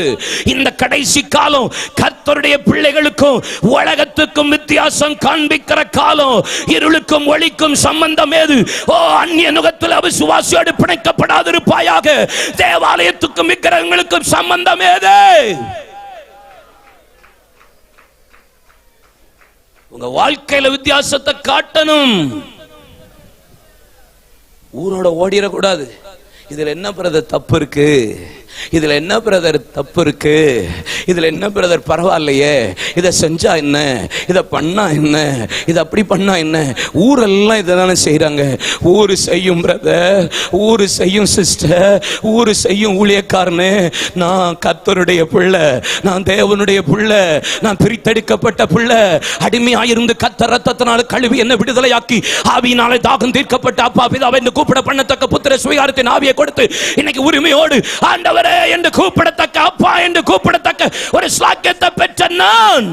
இந்த கடைசி காலம் கர்த்தருடைய பிள்ளைகளுக்கும் உலகத்துக்கும் வித்தியாசம் காண்பிக்கிற காலம். இருளுக்கும் ஒளிக்கும் சம்பந்தம் ஏது? ஓ, அந்நிய நுகத்தில் அவிசுவாசியோடு பிணைக்கப்படாதிருப்பாயாக. தேவாலயத்துக்கும் விக்கிரகங்களுக்கும் சம்பந்தம் ஏது? உங்க வாழ்க்கையில வித்தியாசத்தை காட்டணும். ஊரோட ஓடிடக்கூடாது. இதுல என்ன பிரதர் தப்பு இருக்கு? இதுல என்ன பிரதர் தப்பு இருக்கு? இதுல என்ன பிரதர் பரவாயில்லையே, இதை செஞ்சா என்ன, இதை பண்ணா என்ன, இதை அப்படி பண்ணா என்ன? ஊரெல்லாம் இதை தானே செய்யறாங்க. ஊரு செய்யும் பிரதர், ஊரு செய்யும் சிஸ்டர், ஊரு செய்யும் ஊழியக்காரனு. நான் கர்த்தருடைய பிள்ளை, நான் தேவனுடைய பிள்ளை, நான் பிரித்தெடுக்கப்பட்ட பிள்ளை. அடிமையாயிருந்து கர்த்தர் ரத்தத்தினால கழுவி என்ன விடுதலையாக்கி ஆவியினாலே தாகம் தீர்க்கப்பட்ட அப்பா பிதாவை என்று கூப்பிட பண்ணத்தக்க புத்திர சுவிகாரத்தின் ஆவியை கொடுத்து இன்னைக்கு உரிமையோடு ஆண்டவரே என்று கூப்பிடத்தக்க, அப்பா என்று கூப்பிடத்தக்க ஒரு ஸ்லாக்கியத்தை பெற்ற நான்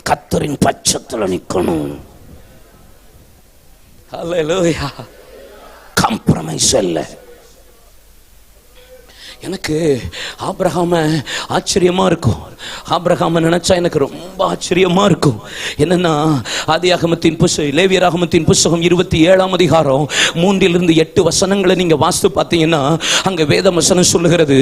கர்த்தரின் பட்சத்தில் நிற்கணும். ஹல்லேலூயா. காம்ப்ரமைஸ் இல்ல. எனக்கு ஆபிரகாம ஆச்சரியமா இருக்கும். ஆபிரகாம நினைச்சா எனக்கு ரொம்ப ஆச்சரியமா இருக்கும். என்னன்னா, ஆதியாகமத்தின் புஸ்தகம், லேவியராகமத்தின் புஸ்தகம் 27ஆம் அதிகாரம் 3-8 வசனங்களை நீங்க வாசித்து பார்த்தீங்கன்னா, அங்க வேத வசனம் சொல்லுகிறது,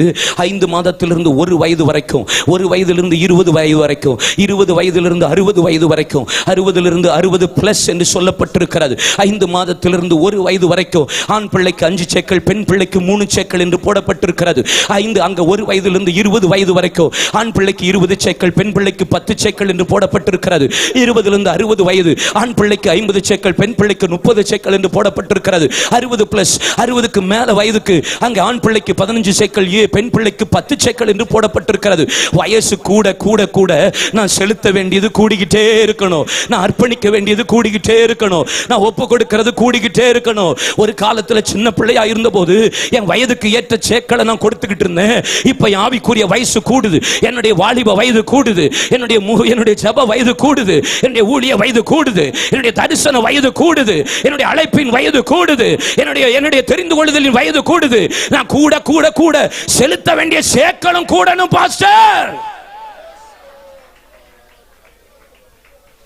5 மாதத்திலிருந்து 1 வயது வரைக்கும், 1 வயதிலிருந்து 20 வயது வரைக்கும், 20 வயதிலிருந்து 60 வயது வரைக்கும், 60லிருந்து 60 பிளஸ் என்று சொல்லப்பட்டிருக்கிறது. 5 மாதத்திலிருந்து 1 வயது வரைக்கும் ஆண் பிள்ளைக்கு 5 சேக்கல், பெண் பிள்ளைக்கு 3 சேக்கல் என்று போடப்பட்டிருக்கிறது. 5 அங்க 1 வயதிலிருந்து 20 வயது வரைக்கும் ஆண் பிள்ளைக்கு 20 சேக்கல், பெண் பிள்ளைக்கு 10 சேக்கல் என்று போடப்பட்டிருக்கிறது. 20லிருந்து 60 வயது ஆண் பிள்ளைக்கு 50 சேக்கல், பெண் பிள்ளைக்கு 30 சேக்கல் என்று போடப்பட்டிருக்கிறது. 60 பிளஸ், 60க்கு மேல வயதுக்கு அங்க ஆண் பிள்ளைக்கு 15 சேக்கல், பெண் பிள்ளைக்கு 10 சேக்கல் என்று போடப்பட்டிருக்கிறது. வயசு கூட கூட கூட நான் செலுத்த வேண்டியது கூடிக்கிட்டே இருக்கணும். நான் அர்ப்பணிக்க வேண்டியது கூடிக்கிட்டே இருக்கணும். நான் ஒப்பு கொடுக்கிறது கூடிக்கிட்டே இருக்கணும். ஒரு காலத்துல சின்ன பிள்ளையா இருந்த போது என் வயதுக்கு ஏற்ற சேக்களை நான் கொடுத்துக்கிட்டு இருந்தேன். இப்ப ஆவிக்குரிய வயசு கூடுது, என்னுடைய வாலிப வயது கூடுது, என்னுடைய ஜெப வயது கூடுது, என்னுடைய ஊழிய வயது கூடுது, என்னுடைய தரிசன வயது கூடுது, என்னுடைய அழைப்பின் வயது கூடுது, என்னுடைய தெரிந்து கொள்ளுதலின் வயது கூடுது. நான் கூட கூட கூட செலுத்த வேண்டிய சேக்களும் கூடணும் பாஸ்டர்.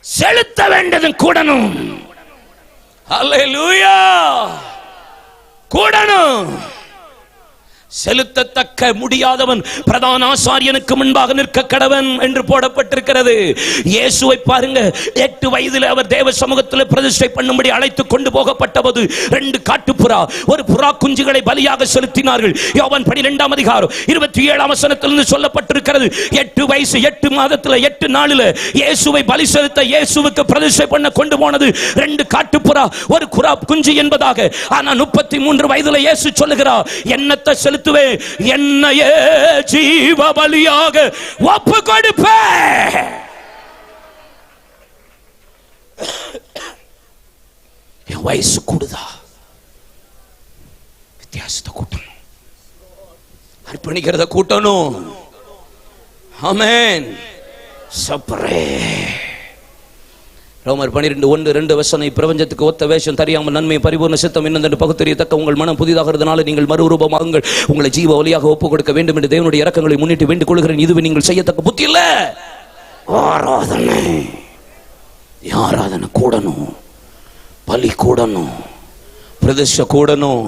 செலுத்த வேண்டியதும் கூடணும். ஹல்லேலூயா. கூடணும். செலுத்தத்தக்க முடியாதவன் பிரதான ஆசாரியனுக்கு முன்பாக நிற்க கடவன் என்று போடப்பட்டிருக்கிறது. இயேசுவை பாருங்க, 8 வயதில் அவர் தேவ சமூகத்தில் பிரதிஷ்டை பண்ணும்படி அழைத்து கொண்டு போகப்பட்டபோது 2 காட்டுப்புறா, ஒரு புறா குஞ்சுகளை பலியாக செலுத்தினார்கள். யோவான் 12ஆம் அதிகாரம் 27ஆம் வசனத்திலிருந்து சொல்லப்பட்டிருக்கிறது. 8 வயசு 8 மாதத்தில் 8 நாளில் இயேசுவை பலி செலுத்த இயேசுவுக்கு பிரதிஷ்டை பண்ண கொண்டு போனது 2 காட்டுப்புறா, ஒரு புறா குஞ்சு என்பதாக. ஆனா 33 வயதில் இயேசு சொல்லுகிறார், என்னத்தை செலுத்துவே, என்னையே ஜீவ பலியாக ஒப்பு கொடுப்பேன். என் வயசு கூடுதா, வித்தியாசத்தை கூட்டணும், அர்ப்பணிக்கிறத கூட்டணும். ஆமென். சப்பரே. ரோமர் 12:1-2 வசனம், பிரபஞ்சத்துக்கு ஒத்த வேஷம் தெரியாமல் நன்மை பரிபூர்ண சித்தம் என்னென்று பகுத்தறியத்தக்க உங்கள் மனம் புதிதாகிறதுனால நீங்கள் மறுரூபமாகுங்கள், உங்களை ஜீவ ஒலியாக ஒப்புக் கொடுக்க வேண்டும் என்று தேவனுடைய இரக்கங்களை முன்னிட்டு வேண்டிக் கொள்கிறேன். இதுவே நீங்கள் செய்யத்தக்க புத்தி இல்ல. ஆராதனை கூடணும், பலி கூடணும், பிரதிஷ்டை கூடணும்,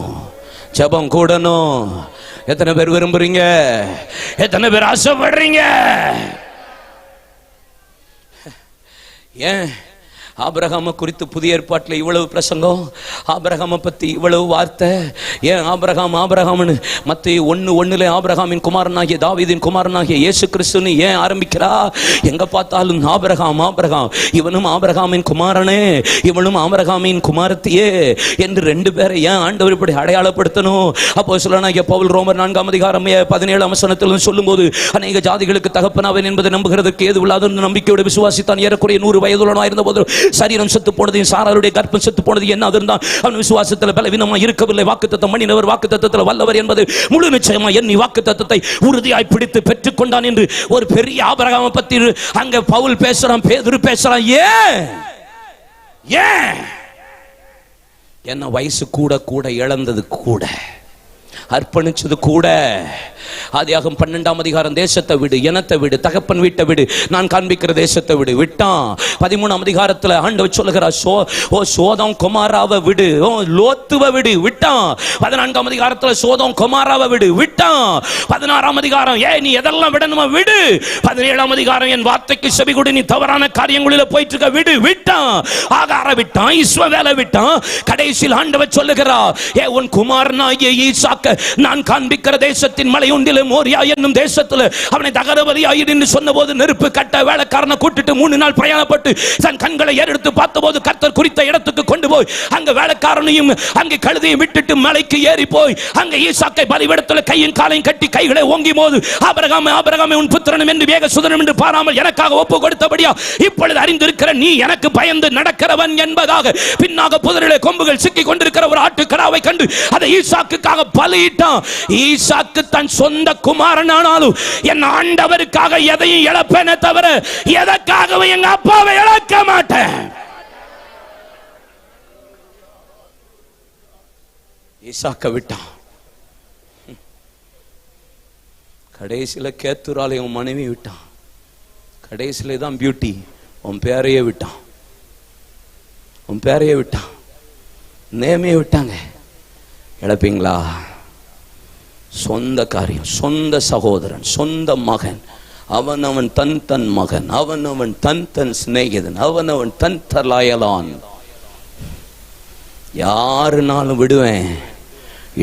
ஜெபம் கூடணும். எத்தனை பேர் விரும்புறீங்க? எத்தனை பேர் ஆசைப்படுறீங்க? ஏன் ஆபிரகாமை குறித்து புதிய ஏற்பாட்டில் இவ்வளவு பிரசங்கம், ஆபிரகாமை பத்தி இவ்வளவு வார்த்தை? ஏன் ஆபிரகாம்னு மத்தேயு 1:1 ஆபிரகாமின் குமாரனாகிய தாவீதின் குமாரனாகிய இயேசு கிறிஸ்துன்னு ஏன் ஆரம்பிக்கிறா? எங்க பார்த்தாலும் ஆபிரகாம் ஆபிரகாம், இவனும் ஆபிரகாமின் குமாரனே, இவனும் ஆபிரகாமின் குமாரத்தியே என்று 2 பேரை ஏன் ஆண்டவர் இப்படி அடையாளப்படுத்தணும்? அப்போஸ்தலனாகிய பவுல் ரோமர் 4ஆம் அதிகாரம் 17ஆம் வசனத்தில் சொல்லும் போது, அநேக ஜாதிகளுக்கு தகப்பனாவேன் என்பதை நம்புகிறதுக்கு ஏது இல்லாத நம்பிக்கையோடு விசுவாசித்தான். ஏறக்குறைய 100 வயதுள்ளவனாக இருந்த போது சரீரம் செத்து போனது, சாராருடைய கர்ப்பம் செத்து போனது. என்ன இருந்தான்? அவன் விசுவாசத்தில் பலவீனமா இருக்கவில்லை. வாக்குத்தத்தம் பண்ணினவர் வாக்குத்தத்தத்தில் வல்லவர் என்பது முழு நிச்சயமா எண்ணி வாக்குத்தத்தத்தை உறுதியாய் பிடித்து பெற்றுக் கொண்டான் என்று ஒரு பெரிய ஆபிரகாமை பத்தி அங்க பவுல் பேசுறான், பேதுரு பேசுறான். ஏன் ஏன்? என்ன வயசு கூட கூட இழந்தது கூட, அர்ப்பணிச்சது கூட. ஆதியாகமம் 12ஆம் அதிகாரம் தேசத்தை விடு, இனத்தை விடு, தகப்பன் வீட்டை விடு, நான் காண்பிக்கிற தேசத்தை விடு விட்டான். 13ஆம் அதிகாரத்தில் ஆண்டவர் சொல்லுகிறார், சோதம் கொமாராவை விடு, லோத்துவை விடு விட்டான். 14ஆம் அதிகாரத்தில் சோதம் கொமாராவை விடு விட்டான். 16ஆம் அதிகாரம் நீ எதெல்லாம் விடணுமா விடு. 17ஆம் அதிகாரம் என் வார்த்தைக்கு செவி கொடு, நீ தவறான காரியங்களில் போயிட்டு இருக்க விடு விட்டான். ஆகார விட்டான், இஸ்மவேலை விட்டான். கடைசியில் ஆண்டவர் சொல்லுகிறார், உன் குமாரனாகிய ஈசாக்க நான் காண்பிக்கிற தேசத்தின் மலை உண்டிலே மோரியா என்னும் தேசத்தில் அவனை தகரபலியாயிரு என்று சொன்னபோது நெருப்பு கட்ட வேலைக்காரனை கூட்டிட்டு 3 நாள் பிரயாணப்பட்டு தன் கண்களை ஏறெடுத்து பார்த்தபோது கர்த்தர் குறித்த இடத்துக்கு கொண்டு போய் அங்க வேலைக்காரனையும் அங்கே கழுதையை விட்டுட்டு மலைக்கு ஏறி போய் அங்க ஈசாக்கை பலிபீடத்தில் கையின் காலையும் கட்டி கைகளை ஓங்கி போது, ஆபிரகாமே உன் புத்திரனும் என்று வேக சுதனம் என்று பாராமல் எனக்காக ஒப்பு கொடுத்தபடியா இப்பொழுது அறிந்திருக்கிற நீ எனக்கு பயந்து நடக்கிறவன் என்பதாக பின்னாக புதரிலே கொம்புகள் சிக்கி கொண்டிருக்கிற ஒரு ஆட்டுக்கடாவை கண்டு அதை ஈசாக்குக்காக பலியிட்டான். ஈசாக்கு தன் சொந்த குமாரனானாலும் என் ஆண்டவருக்காக எதையும் இழப்பேனே தவிர எதற்காகவும் எங்க அப்பாவை இழக்க மாட்டேன். ஈசாக்க விட்டான். கடைசியில கேத்துராலை உன் மனைவி விட்டான். கடைசியில தான் பியூட்டி, உன் பேரையே விட்டான். உன் பேரையே விட்டான், நேமையை விட்டாங்க. இழப்பீங்களா? சொந்த காரியம், சொந்த சகோதரன், சொந்த மகன், அவன் தன் மகன், அவன் தன் சிநேகிதன், அவன் தன் தலாயலான். யாருனாலும் விடுவேன்,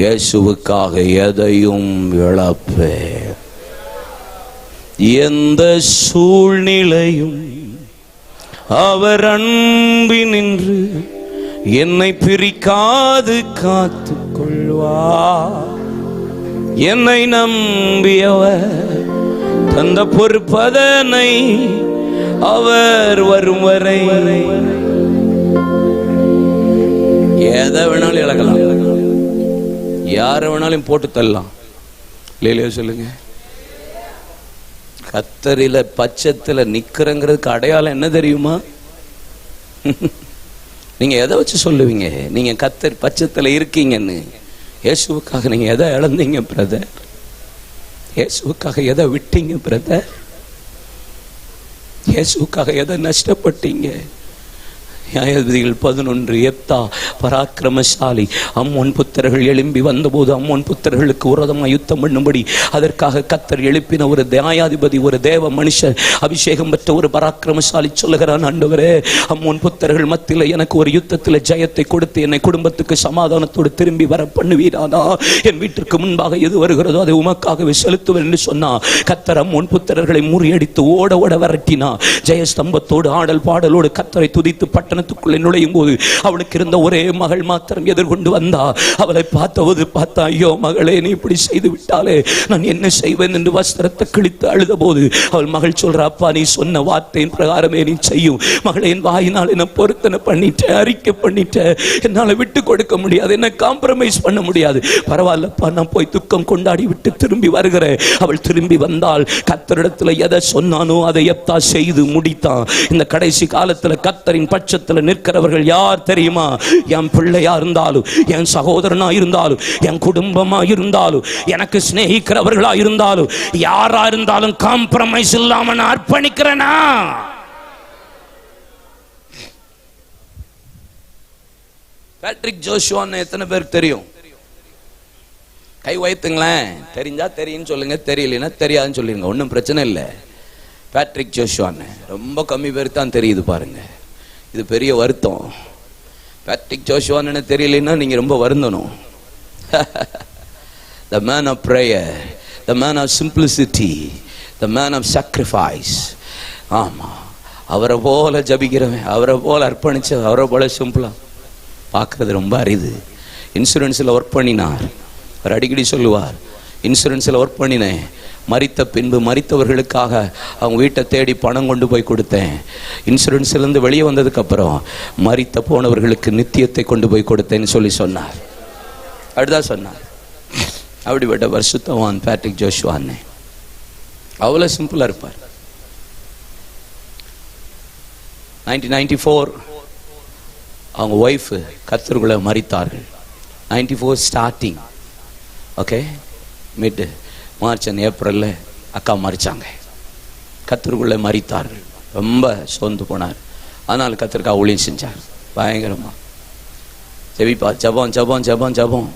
இயேசுவுக்காக எதையும் இழப்பேன். எந்த சூழ்நிலையும் அவர் அன்பினின்று என்னை பிரிக்காது காத்துக் கொள்வார். என்னை நம்பியவர் தந்த பொறுப்பதனை அவர் வரும் வரை எதை வேணாலும் இழக்கலாம், யாரை வேணாலும் போட்டு தள்ளலாம். இல்லையா சொல்லுங்க? கத்தரில பட்சத்துல நிக்கிறங்கிறதுக்கு அடையாளம் என்ன தெரியுமா? நீங்க எதை வச்சு சொல்லுவீங்க நீங்க கத்தர் பட்சத்துல இருக்கீங்கன்னு? இயேசுவுக்காக நீங்க எதை இழந்தீங்க பிரதர்? இயேசுவுக்காக எதை விட்டீங்க பிரதர்? இயேசுவுக்காக எதை நஷ்டப்பட்டீங்க? நியாயாதிபதிகள் 11 எப்தா பராக்கிரமசாலி, அம்மோன் புத்திரர்கள் எழும்பி வந்தபோது அம்மோன் புத்திரர்களுக்கு விரோதமாக யுத்தம் பண்ணும்படி அதற்காக கத்தர் எழுப்பின ஒரு நியாயாதிபதி, ஒரு தேவ மனுஷன், அபிஷேகம் பெற்ற ஒரு பராக்கிரமசாலி சொல்லுகிறான், ஆண்டவரே அம்மோன் புத்திரர்கள் மத்தியில் எனக்கு ஒரு யுத்தத்தில் ஜெயத்தை கொடுத்து என்னை குடும்பத்துக்கு சமாதானத்தோடு திரும்பி வர பண்ணுவீரானா? என் வீட்டிற்கு முன்பாக எது வருகிறதோ அதை உமக்காகவே செலுத்துவேன் என்று சொன்னா. கத்தர் அம்மோன் புத்திரர்களை முறியடித்து ஓட ஓட விரட்டினா. ஜெயஸ்தம்பத்தோடு ஆடல் பாடலோடு கத்தரை துதித்து பட்டணத்துக்குள்ளே நுழையும் போது அவளுக்கு இருந்த ஒரே மகள் மாத்திரம் எதிர்கொண்டு வந்தா. அவளை பார்த்தபோது பார்த்தா, ஐயோ மகளே, நீ இப்படி செய்து விட்டாலே நான் என்ன செய்வேன் என்று வஸ்திரத்தை கிழித்து அழுத போது அவள் மகள் சொல்ற, அப்பா நீ சொன்ன வார்த்தையின் பிரகாரமே நீ செய்யும். மகளை என் வாயினால் என்ன பொருத்தனை பண்ணிட்டேன், அறிக்கை பண்ணிட்டேன், என்னால விட்டு கொடுக்க முடியாது, என்ன காம்ப்ரமைஸ் பண்ண முடியாது. பரவாயில்லப்பா, நான் போய் துக்கம் கொண்டாடி விட்டு திரும்பி வருகிறேன். அவள் திரும்பி வந்தால் கத்தரிடத்துல எதை சொன்னானோ அதை எப்தா செய்து முடித்தான். இந்த கடைசி காலத்துல கத்தரின் பட்சத்தில் நிற்கிறவர்கள் யார் தெரியுமா? என் பிள்ளையா இருந்தாலும், என் சகோதரனா இருந்தாலும், என் குடும்பமா இருந்தாலும், எனக்கு சிநேகிக்கிறவர்களா இருந்தாலும், யாரா இருந்தாலும் காம்ப்ரமைஸ் இல்லாம நான் அர்ப்பணிக்கிறேனா? பேட்ரிக் ஜோஷுவான்னு எத்தனை பேருக்கு தெரியும்? கை வைத்துங்களேன். தெரிஞ்சா தெரியும் சொல்லுங்க, தெரியலன்னா தெரியாதுன்னு சொல்லிருங்க, ஒன்றும் பிரச்சனை இல்லை. பேட்ரிக் ஜோஷுவான்னு ரொம்ப கம்மி பேருக்கு தான் தெரியுது பாருங்க. இது பெரிய வருத்தம். பேட்ரிக் ஜோஷுவான்னு தெரியலன்னா நீங்க ரொம்ப வருந்தணும். The man of prayer, the man of simplicity, the man of sacrifice. ஆமா, அவரை போல ஜபிக்கிறவன், அவரை போல அர்ப்பணிச்சு, அவரை போல சிம்பிளா பார்க்கறது ரொம்ப அரிது. இன்சூரன்ஸில் ஒர்க் பண்ணினார். அவர் அடிக்கடி சொல்லுவார், இன்சூரன்ஸில் ஒர்க் பண்ணினேன், மரித்த பின்பு மரித்தவர்களுக்காக அவங்க வீட்டை தேடி பணம் கொண்டு போய் கொடுத்தேன். இன்சூரன்ஸ்லேருந்து வெளியே வந்ததுக்கு அப்புறம் மரித்த போனவர்களுக்கு நித்தியத்தை கொண்டு போய் கொடுத்தேன்னு சொல்லி சொன்னார். அப்படிதான் சொன்னார். அப்படிப்பட்ட பரிசுத்தவான் பேட்ரிக் ஜோஷுவான்னு அவ்வளோ சிம்பிளா இருப்பார். 1994 அவங்க ஒய்ஃபு கர்த்தருக்குள்ள மரித்தார்கள். 94 starting, okay, mid March and ஏப்ரல்ல அக்கா மரிச்சாங்க. கர்த்தருக்குள்ள மரித்தார்கள். ரொம்ப சோர்ந்து போனார். ஆனால் கர்த்தருக்கா ஊழியம் செஞ்சார் பயங்கரமா. ஜெபிப்பா, ஜபம் ஜபம் ஜபம் ஜபம்.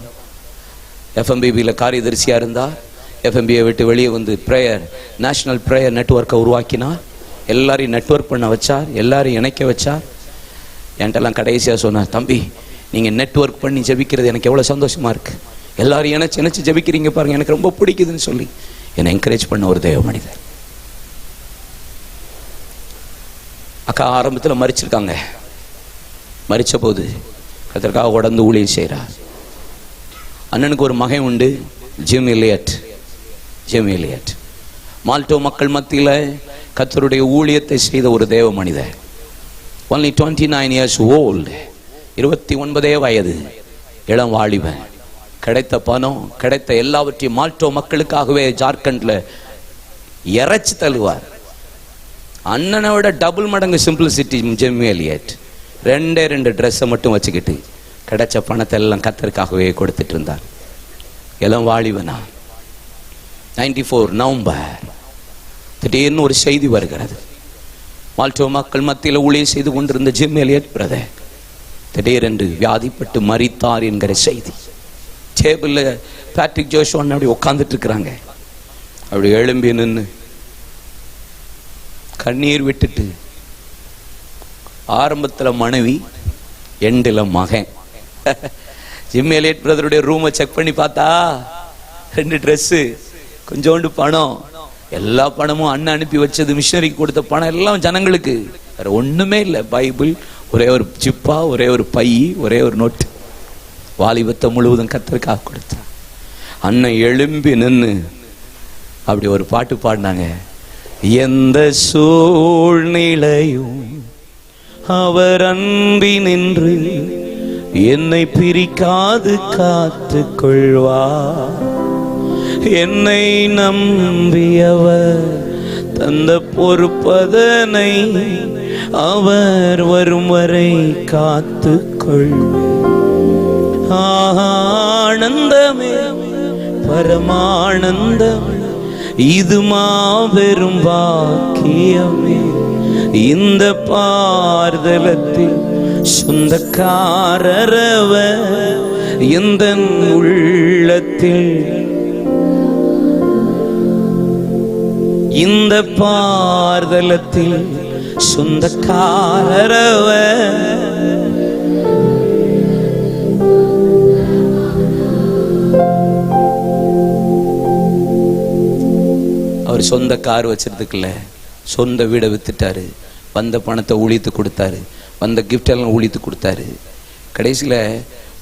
எஃப்எம்பிபியில் காரியதரிசியாக இருந்தார். எஃப்எம்பியை விட்டு வெளியே வந்து ப்ரேயர், நேஷனல் ப்ரேயர் நெட்வொர்க்கை உருவாக்கினார். எல்லாரையும் நெட்வொர்க் பண்ண வச்சார், எல்லாரையும் இணைக்க வச்சார். என்கிட்டலாம் கடைசியாக சொன்னார், தம்பி நீங்கள் நெட்வொர்க் பண்ணி ஜெபிக்கிறது எனக்கு எவ்வளோ சந்தோஷமாக இருக்குது, எல்லாரும் இணைச்சு ஜெபிக்கிறீங்க பாருங்கள், எனக்கு ரொம்ப பிடிக்குதுன்னு சொல்லி என்னை என்கரேஜ் பண்ண ஒரு தேவ மனிதர். அக்கா ஆரம்பத்தில் மரிச்சிருக்காங்க. மரித்த போது கர்த்தருக்காக உடந்து ஊழியம் செய்கிறார். அண்ணனுக்கு ஒரு மகன் உண்டு, ஜிம் எலியட். மால்டோ மக்கள் மத்தியில் கர்த்தருடைய ஊழியத்தை செய்த ஒரு தேவ மனிதர். only 29 years old, 29 வயது, இளம் வாலிபன். கிடைத்த பணம், கிடைத்த எல்லாவற்றையும் மால்டோ மக்களுக்காகவே ஜார்க்கண்டில் இறைச்சி தள்ளுவார். அண்ணனை விட டபுள் மடங்கு சிம்பிளிசிட்டி ஜிம் எலியட். 2 ட்ரெஸ்ஸை மட்டும் வச்சுக்கிட்டு கிடைச்ச பணத்தை எல்லாம் கர்த்தருக்காகவே கொடுத்துட்டு இருந்தார். இளம் வாலிபனா. 94 நவம்பர் திடீர்னு ஒரு செய்தி வருகிறது. மால்டோ மக்கள் மத்தியில் ஊழியம் செய்து கொண்டிருந்த ஜிம் எலியட் பிரதர் திடீரென்று வியாதிப்பட்டு மரித்தார் என்கிற செய்தி. டேபிளில் பேட்ரிக் ஜோஷுவா அப்படி உட்காந்துட்டு இருக்கிறாங்க. அப்படி எழும்பி நின்று கண்ணீர் விட்டுட்டு, ஆரம்பத்தில் மனைவி, எண்டில் மகன். ஜிம் எலியட் பிரதருடைய ரூமை செக் பண்ணி பார்த்தா 2 ட்ரெஸ்ஸு, கொஞ்சோண்டு பணம், எல்லா பணமும் அண்ணன் அனுப்பி வச்சது, மிஷனரிக்கு கொடுத்த பணம் எல்லாம் ஜனங்களுக்கு, வேற ஒண்ணுமே இல்லை. பைபிள், ஒரே ஒரு சிப்பா, ஒரே ஒரு பை, ஒரே ஒரு நோட்டு. வாலிபத்தை முழுவதும் கர்த்தருக்காக கொடுத்தார். அண்ணன் எழும்பி நின்று அப்படி ஒரு பாட்டு பாடினாங்க. எந்த சூழ்நிலையும் அவர் அன்பி நின்று என்னை பிரிக்காது காத்து கொள்வார். என்னை நம்பியவர் தந்த பொறுப்பதனை அவர் வரும் வரை காத்து கொள்வார். ஆனந்தமே பரமானந்தமே, இது மாபெரும் பாக்கியமே, இந்த பார்தலத்தில் சொந்தக்காரரவர் இந்த உள்ளத்தில், இந்த பார்தலத்தில் சொந்தக்காரரவர். அவர் சொந்த கார் வச்சிருந்துக்கல, சொந்த வீடை வித்துட்டாரு, வந்த பணத்தை ஊழித்து கொடுத்தாரு, வந்த கிஃப்ட் எல்லாம் ஊழித்து கொடுத்தாரு. கடைசியில்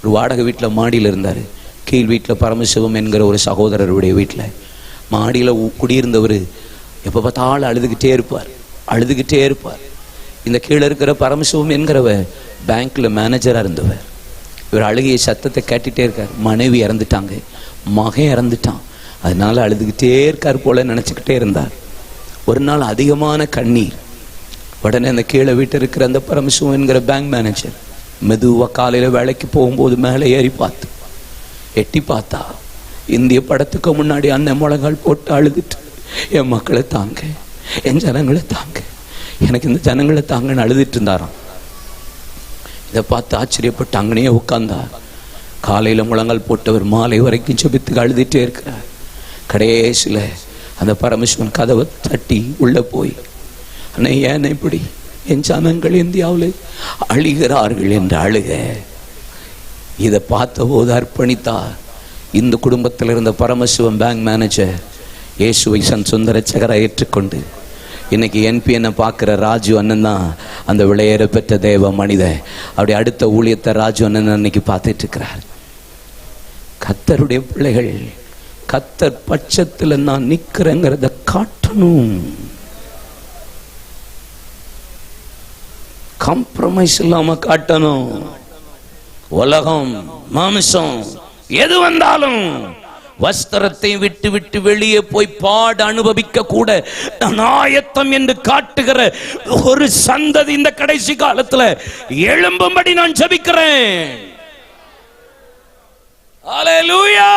ஒரு வாடகை வீட்டில் மாடியில் இருந்தார். கீழ் வீட்டில் பரமசிவம் என்கிற ஒரு சகோதரருடைய வீட்டில் மாடியில் குடியிருந்தவர் எப்போ பார்த்தாலும் அழுதுகிட்டே இருப்பார். இந்த கீழே இருக்கிற பரமசிவம் என்கிறவர் பேங்க்கில் மேனேஜராக இருந்தவர். இவர் அழுகிய சத்தத்தை கேட்டுகிட்டே இருக்கார். மனைவி இறந்துட்டாங்க, மகன் இறந்துட்டான், அதனால அழுதுகிட்டே இருக்கார் போல நினச்சிக்கிட்டே இருந்தார். ஒரு நாள் அதிகமான கண்ணீர். உடனே அந்த கீழே வீட்டில் இருக்கிற அந்த பரமசிவம் என்கிற பேங்க் மேனேஜர் மெதுவாக காலையில் வேலைக்கு போகும்போது மேலே ஏறி எட்டி பார்த்தா இந்திய படத்துக்கு முன்னாடி அண்ணன் முழங்கால் போட்டு அழுதுட்டு, என் மக்களை தாங்க, என் ஜனங்களை தாங்க, எனக்கு இந்த ஜனங்களை தாங்கன்னு அழுதுட்டு இருந்தாராம். இதை பார்த்து ஆச்சரியப்பட்டு அங்கனே உட்கார்ந்தார். காலையில் முழங்கால் போட்டவர் மாலை வரைக்கும் ஜெபித்துக்கு அழுதுட்டே இருக்கிறார். கடைசியில் அந்த பரமேஸ்வரன் கதவை தட்டி உள்ளே போய், அண்ணே ஏன் இப்படி என் ஜனங்கள் இந்தியாவில் அழுகிறார்கள் என்று அழுக. இதை பார்த்த போது அர்ப்பணித்தார். இந்த குடும்பத்தில் இருந்த பரமசிவம் பேங்க் மேனேஜர் இயேசுவை சொந்த ரட்சகரை ஏற்றுக்கொண்டு இன்னைக்கு என்பிஎன்னை பார்க்குற ராஜு அண்ணன் தான் அந்த விளையேற பெற்ற தேவ மனிதன். அப்படி அடுத்த ஊழியத்தை ராஜு அண்ணன் அன்னைக்கு பார்த்துட்டு இருக்கிறார். கர்த்தருடைய பிள்ளைகள் கர்த்தர் பட்சத்தில் நான் நிற்கிறேங்கிறத காட்டணும். காம்ப்ரமைஸ் இல்லாம காட்டணும். உலகம் மாமிசம் எது வந்தாலும் வஸ்திரத்தை விட்டு விட்டு வெளியே போய் பாடு அனுபவிக்க கூட நான் ஆயத்தம் என்று காட்டுகிற ஒரு சந்ததி இந்த கடைசி காலத்துல எழும்பும்படி நான் ஜெபிக்கிறேன். அல்லேலூயா.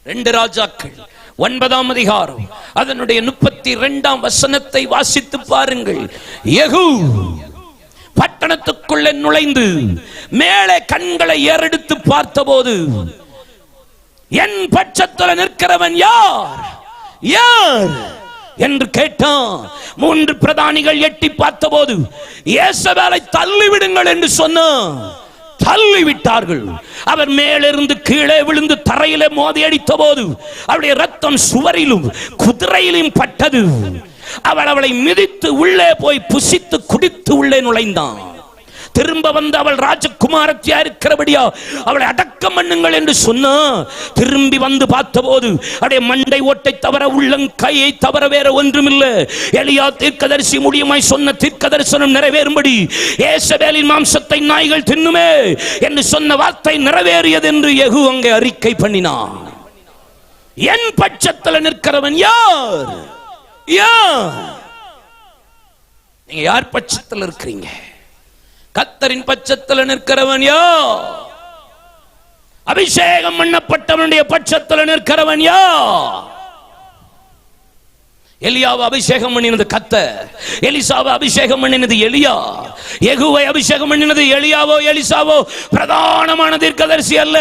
2 ராஜாக்கள் 9ஆம் அதிகாரம் அதனுடைய 32ஆம் வசனத்தை வாசித்து பாருங்கள். யெகூ பட்டணத்துக்குள்ளே நுழைந்து மேலே கண்களை ஏறெடுத்து பார்த்தபோது, என் பட்சத்தில் நிற்கிறவன் யார் யார் என்று கேட்டான். 3 பிரதானிகள் எட்டி பார்த்தபோது, யேசபேலை தள்ளிவிடுங்கள் என்று சொன்னான். தள்ளிவிட்டார்கள். அவர் மேலிருந்து கீழே விழுந்து தரையிலே மோதி அடித்த போது அவருடைய ரத்தம் சுவரிலும் குதிரையிலும் பட்டது. அவளை மிதித்து உள்ளே போய் புசித்து குடித்து உள்ளே நுழைந்தான். திரும்ப வந்து அவள் ராஜகுமாரத்தியா இருக்கிறபடியா அவளை அடக்கம் பண்ணுங்கள் என்று சொன்னா, திரும்பி வந்து பார்த்தபோது அவருடைய மண்டை ஓட்டை தவிர உள்ளங்கையை தவிர வேற ஒன்றுமில்லை. எலியா தீர்க்கதரிசி மூலமாய் சொன்ன தீர்க்க தரிசனம் நிறைவேறும்படி யேசபேலின் மாம்சத்தை நாய்கள் தின்னுமே என்று சொன்ன வார்த்தை நிறைவேறியது என்று யெகூ அங்கே அறிக்கை பண்ணினான். என் பட்சத்தில் நிற்கிறவன் யார் யார்? நீங்க யார் பட்சத்தில் இருக்கிறீங்க? கர்த்தரின் பட்சத்தில் நிற்கிறவன் யார்? அபிஷேகம் பண்ணப்பட்டவனுடைய பட்சத்தில் நிற்கிறவன் யார்? எலியாவை அபிஷேகம் பண்ணினது கர்த்தர், எலிசாவை அபிஷேகம் பண்ணினது எலியா. யெகூவை அபிஷேகம் பண்ணினது எலியாவோ எலிசாவோ பிரதானமான தீர்க்கதரிசி அல்ல.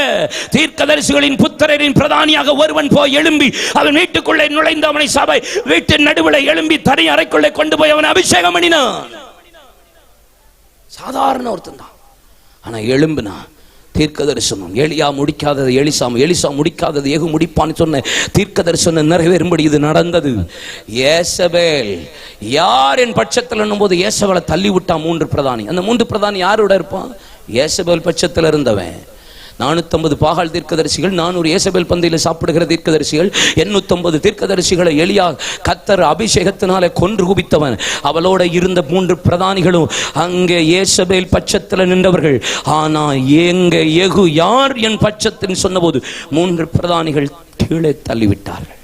தீர்க்கதரிசிகளின் புத்திரரின் பிரதானியாக ஒருவன் போய் எழும்பி அவன் வீட்டுக்குள்ளே நுழைந்து அவனை சபை வீட்டின் நடுவில் எழும்பி தனி அறைக்குள்ளே கொண்டு போய் அவனை அபிஷேகம் பண்ணினான். சாதாரண ஒருத்தன் தான். ஆனா எழும்பினா தீர்க்க தரிசனம். எலியா முடிக்காதது எலிசா, எலிசா முடிக்காதது யெகூ முடிப்பான்னு சொன்ன தீர்க்க தரிசனம் நிறைவேறும்படி இது நடந்தது. யேசபேல் யார் என் பட்சத்தில் போது யேசபேலை தள்ளி விட்டான் 3 பிரதானி. அந்த 3 பிரதானி யாரோட இருப்பான்? யேசபேல் பட்சத்தில் இருந்தவன். 450 பாகால் தீர்க்கதரிசிகள், 400 யேசபேல் பந்தியில் சாப்பிடுகிற தீர்க்கதரிசிகள், 850 தீர்க்கதரிசிகளை எலியா கர்த்தர் அபிஷேகத்தினாலே கொன்று குவித்தவன். அவளோட இருந்த 3 பிரதானிகளும் அங்கே யேசபேல் பட்சத்தில் நின்றவர்கள். ஆனா எங்க யெகூ யார் என் பட்சத்தில் சொன்னபோது 3 பிரதானிகள் கீழே தள்ளிவிட்டார்கள்.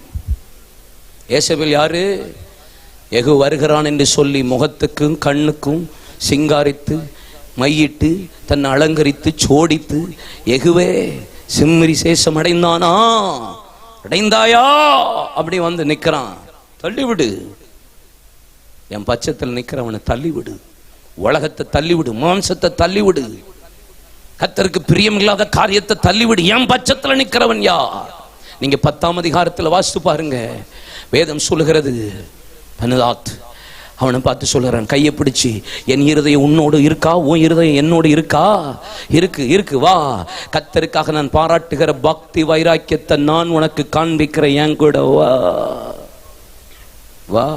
யேசபேல் யாரு? யெகூ வருகிறான் என்று சொல்லி முகத்துக்கும் கண்ணுக்கும் சிங்காரித்து மையிட்டு தன்னை அலங்கரித்து சோடித்து, யெகூவே சிம்மரி சேஷம் அடைந்தானா அடைந்தாயா அப்படி வந்து நிற்கிறான். தள்ளிவிடு, என் பட்சத்தில் நிற்கிறவனை தள்ளிவிடு, உலகத்தை தள்ளிவிடு, மாம்சத்தை தள்ளிவிடு, கர்த்தருக்கு பிரியமில்லாத காரியத்தை தள்ளிவிடு. என் பட்சத்தில் நிற்கிறவன் யார்? நீங்க 10ஆம் அதிகாரத்தில் வாசித்து பாருங்க. வேதம் சொல்லுகிறது, பனதாத் அவனை பார்த்து சொல்லுறான், கையை பிடிச்சி, என் இருதயம் உன்னோடு இருக்கா? உன் இருதயம் என்னோடு இருக்கா? இருக்கு இருக்கு, வா, கர்த்தருக்காக நான் பாராட்டுகிற பக்தி வைராக்கியத்தை நான் உனக்கு காண்பிக்கிறேன், என் கூட வா வா.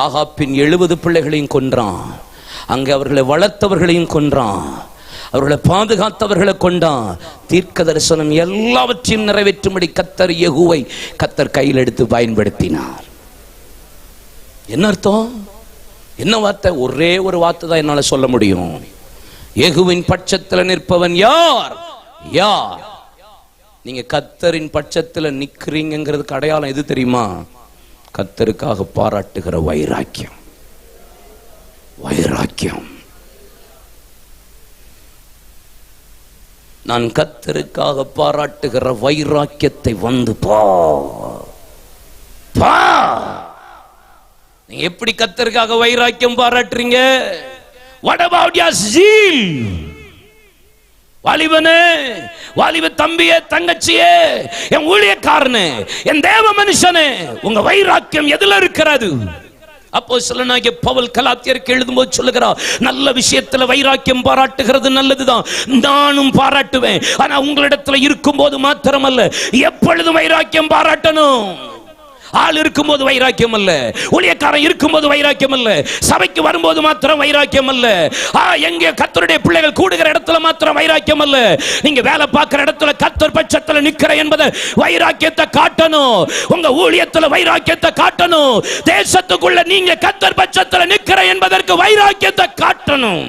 ஆகாப்பின் 70 பிள்ளைகளையும் கொன்றான். அங்கே அவர்களை வளர்த்தவர்களையும் கொன்றான், அவர்களை பாதுகாத்தவர்களை கொண்டான். தீர்க்க தரிசனம் எல்லாவற்றையும் நிறைவேற்றும்படி கர்த்தர் யெகூவை கர்த்தர் கையில் எடுத்து பயன்படுத்தினார். என்ன அர்த்தம்? என்ன வார்த்தை? ஒரே ஒரு வார்த்தை தான் என்னால சொல்ல முடியும். யெகூவின் பட்சத்தில் நிற்பவன் யார் யார்? நீங்க கர்த்தரின் பட்சத்தில் நிக்கிறீங்கிறதுக்கு அடையாளம் எது தெரியுமா? கர்த்தருக்காக பாராட்டுகிற வைராக்கியம். வைராக்கியம். நான் கர்த்தருக்காக பாராட்டுகிற வைராக்கியத்தை வந்து பா. நீங்க எப்படி கர்த்தருக்காக வைராக்கியம் பாராட்டுறீங்க? What about your zeal? வாலிபனே, வாலிப தம்பியே, தங்கச்சியே, என் ஊழியக்காரனே, என் தேவ மனுஷனே, உங்க வைராக்கியம் எதுல இருக்கிறது? அப்போஸ்தலனாகிய பவுல் கலாத்தியருக்கு எழுதும்போது சொல்லுகிறார், நல்ல விஷயத்துல வைராக்கியம் பாராட்டுகிறது நல்லதுதான், நானும் பாராட்டுவேன். ஆனா உங்களிடத்துல இருக்கும் போது மாத்திரமல்ல, எப்பொழுதும் வைராக்கியம் பாராட்டணும். ஆள் இருக்கும்போது வைராக்கியம் அல்ல, ஊழியக்காரன் இருக்கும்போது வைராக்கியம் அல்ல, சபைக்கு வரும்போது மாத்திரம் வைராக்கியம் அல்ல, எங்கே கர்த்தருடைய பிள்ளைகள் கூடுகிற இடத்துல மாத்திரம் வைராக்கியம் அல்ல, நீங்க வேலை பார்க்கிற இடத்துல கர்த்தர் பட்சத்துல நிக்கிற என்பதை வைராக்கியத்தை காட்டணும். உங்க ஊழியத்துல வைராக்கியத்தை காட்டணும். தேசத்துக்குள்ள நீங்க கர்த்தர் பட்சத்துல நிக்கிற என்பதற்கு வைராக்கியத்தை காட்டணும்.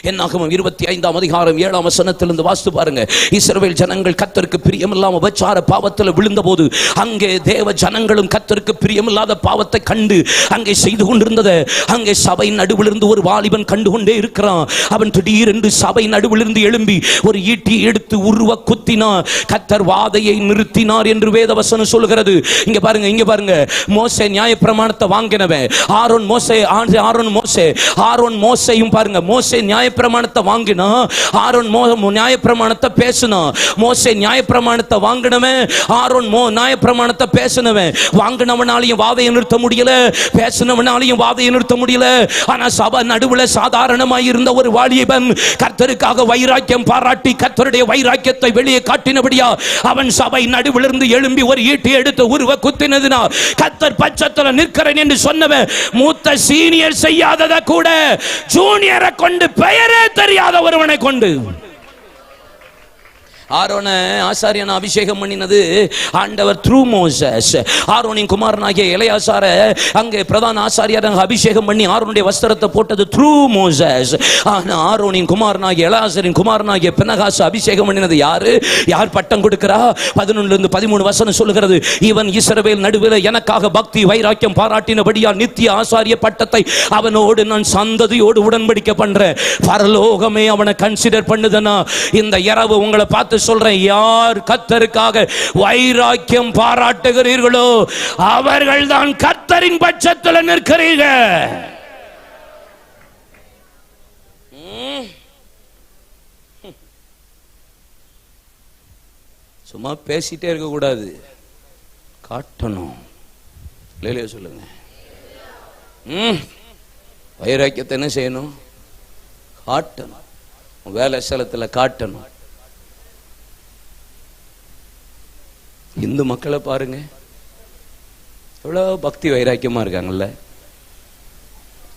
என்னாகமம் 25:7 வாசித்து பாருங்க. இஸ்ரவேல் ஜனங்கள் கர்த்தருக்கு பிரியமில்லாம உபச்சார பாவத்தில் விழுந்த போது அங்கே தேவ ஜனங்களும் கர்த்தருக்கு பிரியமில்லாத பாவத்தை கண்டு அங்கே செய்து கொண்டிருந்தது. அங்கே சபை நடுவிலிருந்து ஒரு வாலிபன் கண்டு கொண்டே இருக்கிறான். அவன் திடீரென்று சபை நடுவிலிருந்து எழும்பி ஒரு ஈட்டி எடுத்து உருவ குத்தினான். கர்த்தர் வாதையை நிறுத்தினார் என்று வேதவசனம் சொல்கிறது. இங்க பாருங்க மோசே நியாயப்பிரமாணத்தை வாங்கினவன் ஆரோன் மோசேயும் பாருங்க. மோசே நியாயப்பிரமாணத்தை வாங்கினா, ஆரோன் நியாயப்பிரமாணத்தை பேசினா. மோசே நியாயப்பிரமாணத்தை வாங்கினவன், ஆரோன் நியாயப்பிரமாணத்தை பேசினவன். வாங்கினவனாலையும் வாதையை நிறுத்த முடியல, பேசினவனாலையும் வாதையை நிறுத்த முடியல. ஆனா சபை நடுவில் சாதாரணமாய் இருந்த ஒரு வாலிபன் கர்த்தருக்காக வைராக்கியம் பாராட்டி கர்த்தருடைய வைராக்கியத்தை வெளியே காட்டினபடியா அவன் சபை நடுவில் இருந்து எழும்பி ஒரு ஈட்டி எடுத்து உருவ குத்தினதுனா கர்த்தர் பட்சத்தில் நிற்கிறேன் என்று சொன்னவன் மூத்த சீனியர் செய்யாததை கூட ஜூனியரை கொண்டு, பெயரே தெரியாத ஒருவனை கொண்டு ஆரோனை ஆசாரியன் அபிஷேகம் பண்ணினது ஆண்டவர் த்ரூ மோசஸ். ஆரோனின் குமாரனாகிய எலெயாசாரை அங்கே பிரதான ஆசாரியராக அபிஷேகம் பண்ணி ஆரோனுடைய வஸ்திரத்தை போட்டது த்ரூ மோசஸ். ஆனா ஆரோனின் குமாரனாகிய எலெயாசாரின் குமாரனாகிய பினகாசு அபிஷேகம் பண்ணினது யாரு? யார் பட்டம் கொடுக்கிறா? 11-13 சொல்லுகிறது. இவன் இஸ்ரவேல் நடுவில் எனக்காக பக்தி வைராக்கியம் பாராட்டினபடியா நித்திய ஆசாரிய பட்டத்தை அவனோடு நான் சந்ததியோடு உடன்படிக்கை பண்றேன். பரலோகமே அவனை கன்சிடர் பண்ணுதுன்னா இந்த இரவு உங்களை பார்த்து சொல்றேன், யார் கர்த்தருக்காக வைராக்கியம் பாராட்டுகிறீர்களோ அவர்கள் தான் கர்த்தரின் பட்சத்தில் நிற்கிறீர்கள். சும்மா பேசிட்டே இருக்க கூடாது, காட்டணும். சொல்லுங்க, வைராக்கியத்தை என்ன செய்யணும்? காட்டணும். வேலை ஸ்தலத்தில் காட்டணும். இந்து மக்களை பாருங்க, எவ்வளவு பக்தி வைராக்கியமா இருக்காங்கல்ல.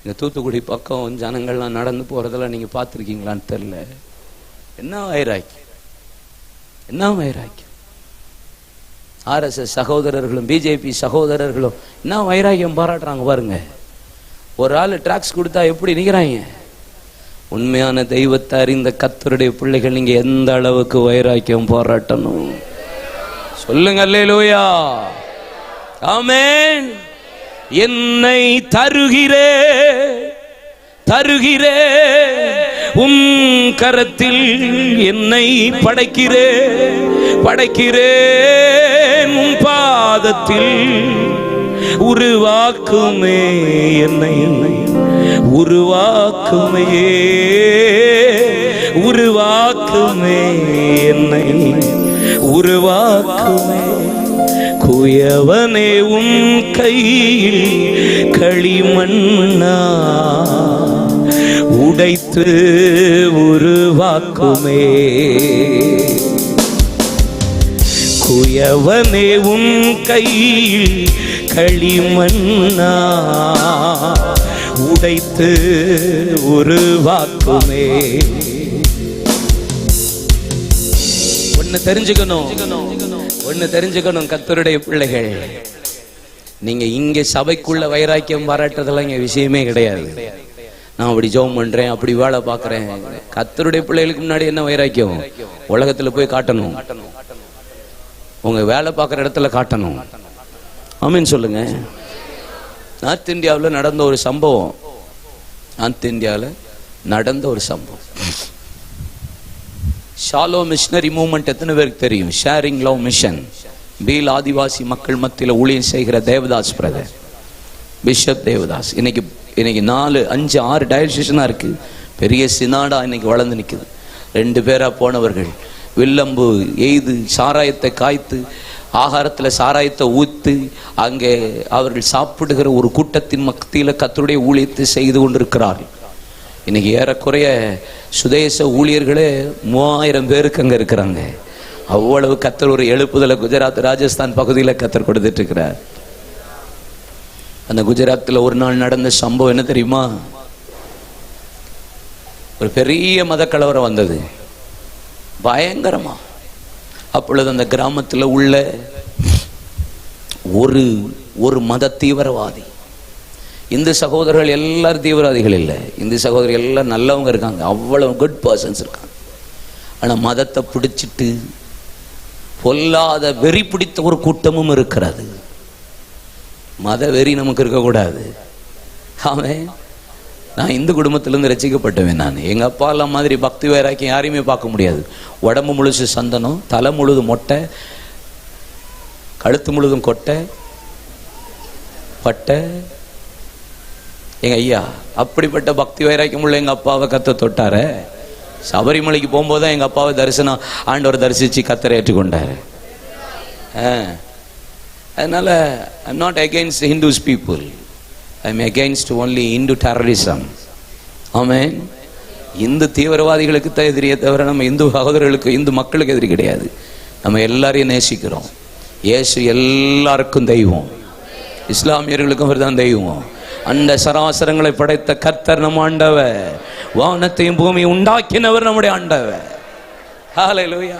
இந்த தூத்துக்குடி பக்கம் ஜனங்கள்லாம் நடந்து போறதெல்லாம் நீங்க பார்த்துருக்கீங்களான்னு தெரியல. என்ன வைராக்கியம், என்ன வைராக்கியம். RSS சகோதரர்களும் பிஜேபி சகோதரர்களும் என்ன வைராக்கியம் பாராட்டுறாங்க பாருங்க. ஒரு ஆள் டிராக்ஸ் கொடுத்தா எப்படி நிற்கிறாங்க. உண்மையான தெய்வத்தை அறிந்த கர்த்தருடைய பிள்ளைகள் நீங்க எந்த அளவுக்கு வைராக்கியம் பாராட்டணும் சொல்லுங்க. அல்லேலூயா, ஆமென். என்னை தருகிறே உம் கரத்தில் என்னை படைக்கிறேன் உம் பாதத்தில் உருவாக்குமே என்னை உருவாக்குமே என்னை உருவாக்குமே. குயவனே உன் கையில் களிமண்ணா உடைத்து உருவாக்குமே. குயவனே உன் கையில் களிமண்ணா உடைத்து உருவாக்குமே. ஒன்னு தெரிஞ்சுக்கணும் கர்த்தருடைய பிள்ளைகள், நீங்க இங்க சபைக்குள்ள வைராக்கியம் பாராட்டுறதெல்லாம் இங்க விஷயமே கிடையாது. நான் அப்படி ஜெபம் பண்றேன், அப்படி வேலை பார்க்கறேன். கர்த்தருடைய பிள்ளைகளுக்கு முன்னாடி என்ன வைராக்கியம்? உலகத்துல போய் காட்டணும், உங்க வேலை பார்க்குற இடத்துல காட்டணும். ஆமீன் சொல்லுங்க. நார்த் இந்தியாவில் நடந்த ஒரு சம்பவம், ஷாலோ மிஷனரி மூவ்மெண்ட் எத்தனை பேருக்கு தெரியும்? ஷேரிங் லவ் மிஷன், பீல் ஆதிவாசி மக்கள் மத்தியில் ஊழியம் செய்கிற தேவதாஸ் பிரதர், பிஷப் தேவதாஸ். இன்னைக்கு 4, 5, 6 டயல்சேஷனாக இருக்குது. பெரிய சினாடா இன்னைக்கு வளர்ந்து நிற்குது. 2 பேரா போனவர்கள் வில்லம்பு எய்து சாராயத்தை காய்த்து ஆகாரத்தில் சாராயத்தை ஊத்து அங்கே அவர்கள் சாப்பிடுகிற ஒரு கூட்டத்தின் மத்தியில் கர்த்தருடைய ஊழியத்தை செய்து கொண்டிருக்கிறார்கள். இன்னைக்கு ஏறக்குறைய சுதேச ஊழியர்களே 3000 பேருக்கு அங்கே இருக்கிறாங்க. அவ்வளவு கர்த்தர் ஒரு எழுப்புதலை குஜராத் ராஜஸ்தான் பகுதியில் கர்த்தர் கொடுத்துட்டு இருக்கிறார். அந்த குஜராத்தில் ஒரு நாள் நடந்த சம்பவம் என்ன தெரியுமா? ஒரு பெரிய மத கலவரம் வந்தது, பயங்கரமா. அப்பொழுது அந்த கிராமத்தில் உள்ள ஒரு மத தீவிரவாதி இந்து சகோதரர்கள் எல்லாரும் தீவிரவாதிகள் இல்லை, இந்து சகோதரர்கள் எல்லாம் நல்லவங்க இருக்காங்க, அவ்வளவு குட் பர்சன்ஸ் இருக்காங்க. ஆனால் மதத்தை பிடிச்சிட்டு பொல்லாத வெறி பிடித்த ஒரு கூட்டமும் இருக்கிறது. மத வெறி நமக்கு இருக்கக்கூடாது. ஆமென். நான் இந்து குடும்பத்திலிருந்து ரசிக்கப்பட்டவன். நான் எங்கள் அப்பா எல்லாம் மாதிரி பக்தி வைராக்கியம் யாரையுமே பார்க்க முடியாது. உடம்பு முழுசு சந்தனம், தலை முழுதும் மொட்டை, கழுத்து முழுதும் கொட்டை பட்டை. எங்க ஐயா அப்படிப்பட்ட பக்தி வைராக்கியம் உள்ள எங்க அப்பாவை கத்த தொட்டாரு. சபரிமலைக்கு போகும்போது தான் எங்க அப்பாவை தரிசனம் ஆண்டவர் தரிசிச்சு கத்தரை ஏற்றுக்கொண்டாரு. அதனால I'm not against Hindus people. I'm against only Hindu terrorism. ஆமென். இந்து தீவிரவாதிகளுக்கு தான் எதிரியே தவிர நம்ம இந்து சகோதரர்களுக்கு, இந்து மக்களுக்கு எதிரி கிடையாது. நம்ம எல்லாரையும் நேசிக்கிறோம். இயேசு எல்லாருக்கும் தெய்வம், இஸ்லாமியர்களுக்கும் அவர் தான் தெய்வம். அந்த சராசரங்களை படைத்த கர்த்தர் நம்ம ஆண்டவர், வானத்தையும் பூமியை உண்டாக்கினவர் நம்முடைய ஆண்டவர். ஹல்லேலூயா.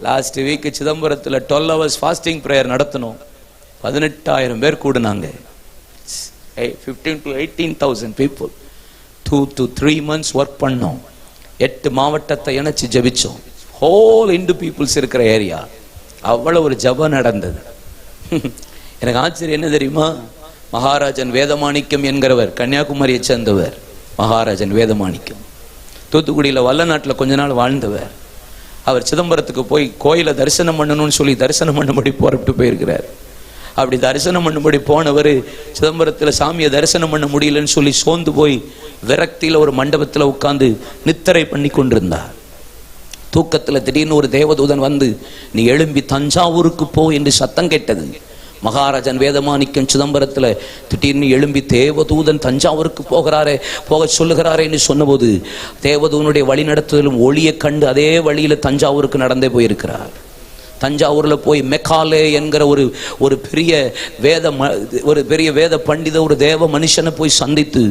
லாஸ்ட் வீக் சிதம்பரத்தில் 12 hours ஃபாஸ்டிங் ப்ரேயர் நடத்தணும். 18,000 பேர் கூடுனாங்க. 15,000 to 18,000 people. 2 to 3 months work பண்ணோம். 8 மாவட்டத்தை இணைச்சு ஜெபிச்சோம். ஹோல் இந்து பீப்புள்ஸ் இருக்கிற ஏரியா. அவ்வளவு ஒரு ஜெபம் நடந்தது. எனக்கு ஆச்சரியம் என்ன தெரியுமா? மகாராஜன் வேதமாணிக்கம் என்கிறவர், கன்னியாகுமரியை சேர்ந்தவர். மகாராஜன் வேதமாணிக்கம் தூத்துக்குடியில் வல்லநாட்டில் கொஞ்ச நாள் வாழ்ந்தவர். அவர் சிதம்பரத்துக்கு போய் கோயிலை தரிசனம் பண்ணணும்னு சொல்லி தரிசனம் பண்ணும்படி புறப்பட்டு போயிருக்கிறார். அப்படி தரிசனம் பண்ணும்படி போனவர் சிதம்பரத்தில் சாமியை தரிசனம் பண்ண முடியலன்னு சொல்லி சோர்ந்து போய் விரக்தியில் ஒரு மண்டபத்தில் உட்கார்ந்து நித்திரை பண்ணி கொண்டிருந்தார். தூக்கத்தில் திடீர்னு ஒரு தேவதூதன் வந்து, நீ எழும்பி தஞ்சாவூருக்கு போ என்று சத்தம் கேட்டது. மகாராஜன் வேதமாணிக்கம் சிதம்பரத்தில் திடீர்னு எழும்பி தேவதூதன் தஞ்சாவூருக்கு போக சொல்லுகிறாரே என்று சொன்னபோது, தேவதூதனுடைய வழி நடத்துதலும் ஒளியை கண்டு அதே வழியில் தஞ்சாவூருக்கு நடந்தே போயிருக்கிறார். தஞ்சாவூரில் போய் மெக்காலே என்கிற ஒரு பெரிய வேத பண்டித, ஒரு தேவ மனுஷனை போய் சந்தித்து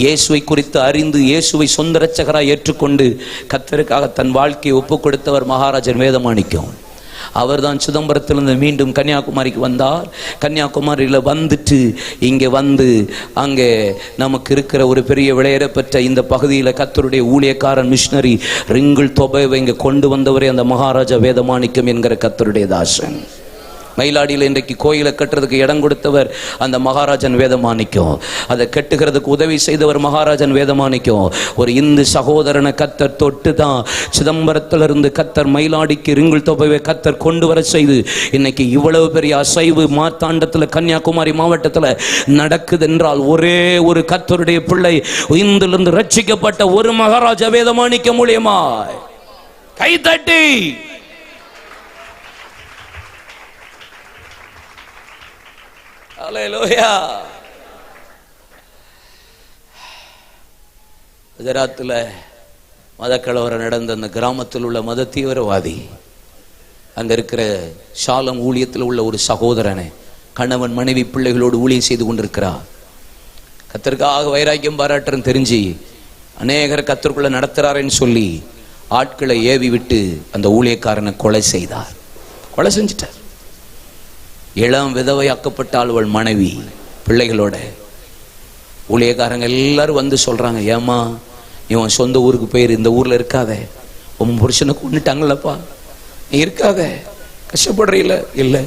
இயேசுவை குறித்து அறிந்து இயேசுவை சொந்த இரட்சகராய் ஏற்றுக்கொண்டு கர்த்தருக்காக தன் வாழ்க்கையை ஒப்பு கொடுத்தவர் மகாராஜன் வேதமாணிக்கம். அவர் தான் சிதம்பரத்திலிருந்து மீண்டும் கன்னியாகுமரிக்கு வந்தார். கன்னியாகுமரியில் வந்துட்டு இங்கே வந்து அங்கே நமக்கு இருக்கிற ஒரு பெரிய விளையேறப்பெற்ற இந்த பகுதியில் கர்த்தருடைய ஊழியக்காரன் மிஷனரி ரிங்கிள் தொபைவை இங்கே கொண்டு வந்தவரே அந்த மகாராஜா வேதமாணிக்கம் என்கிற கர்த்தருடைய தாசன். மயிலாடியில் இன்றைக்கு கோயிலை கட்டுறதுக்கு இடம் கொடுத்தவர் அந்த மகாராஜன் வேதமாணிக்கம். அதை கட்டுகிறதுக்கு உதவி செய்தவர் மகாராஜன் வேதமாணிக்கம். ஒரு இந்து சகோதரனை கத்தர் தொட்டு தான் சிதம்பரத்திலிருந்து கத்தர் மயிலாடிக்கு ரிங்கிள் தொபைவை கத்தர் கொண்டு வர செய்து இன்னைக்கு இவ்வளவு பெரிய அசைவு மார்த்தாண்டத்தில் கன்னியாகுமரி மாவட்டத்தில் நடக்குது என்றால் ஒரே ஒரு கத்தருடைய பிள்ளை இந்திலிருந்து ரட்சிக்கப்பட்ட ஒரு மகாராஜா வேதமாணிக்கம் மூலியமாய். கைதட்டி ஹல்லேலூயா. குஜராத்தில் மதக்கலவரம் நடந்த அந்த கிராமத்தில் உள்ள மத தீவிரவாதி அங்கே இருக்கிற ஷாலம் ஊழியத்தில் உள்ள ஒரு சகோதரனை கணவன் மனைவி பிள்ளைகளோடு ஊழியம் செய்து கொண்டிருக்கிறார். கர்த்தருக்காக வைராக்கியம் பாராட்டுறன்னு தெரிஞ்சு அநேகர் கர்த்தருக்குள்ள நடத்துறாருன்னு சொல்லி ஆட்களை ஏவி விட்டு அந்த ஊழியக்காரனை கொலை செய்தார். கொலை செஞ்சிட்டார். இளம் விதவையாக்கப்பட்ட அவள் மனைவி பிள்ளைகளோட ஊழியக்காரங்க எல்லாரும் வந்து சொல்றாங்க, ஏமா இவன் சொந்த ஊருக்கு போயிரு, இந்த ஊர்ல இருக்காத, உன் புருஷனை கொண்டுட்டாங்களப்பா, நீ இருக்காத, கஷ்டப்படுறீல. இல்லை,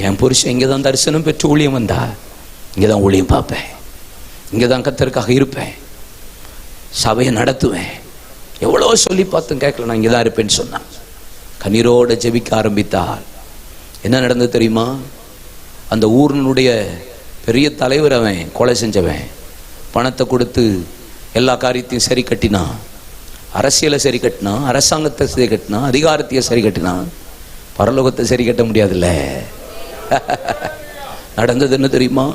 என் புருஷன் இங்கேதான் தரிசனம் பெற்று ஊழியம் வந்தா, இங்கேதான் ஊழியம் பார்ப்பேன், இங்கேதான் கர்த்தருக்காக இருப்பேன், சபையை நடத்துவேன், எவ்வளோ சொல்லி பார்த்தும் கேட்கல, நான் இங்கேதான் இருப்பேன்னு சொன்னான். கண்ணீரோட ஜெபிக்க ஆரம்பித்தாள். என்ன நடந்தது தெரியுமா? அந்த ஊரினுடைய பெரிய தலைவர், அவன் கொலை செஞ்சவன், பணத்தை கொடுத்து எல்லா காரியத்தையும் சரி கட்டினான், அரசியலை சரி கட்டினான், அரசாங்கத்தை சரி கட்டினான், அதிகாரத்தையும் சரி கட்டினான், பரலோகத்தை சரி கட்ட முடியாதுல்ல. நடந்தது என்ன தெரியுமா?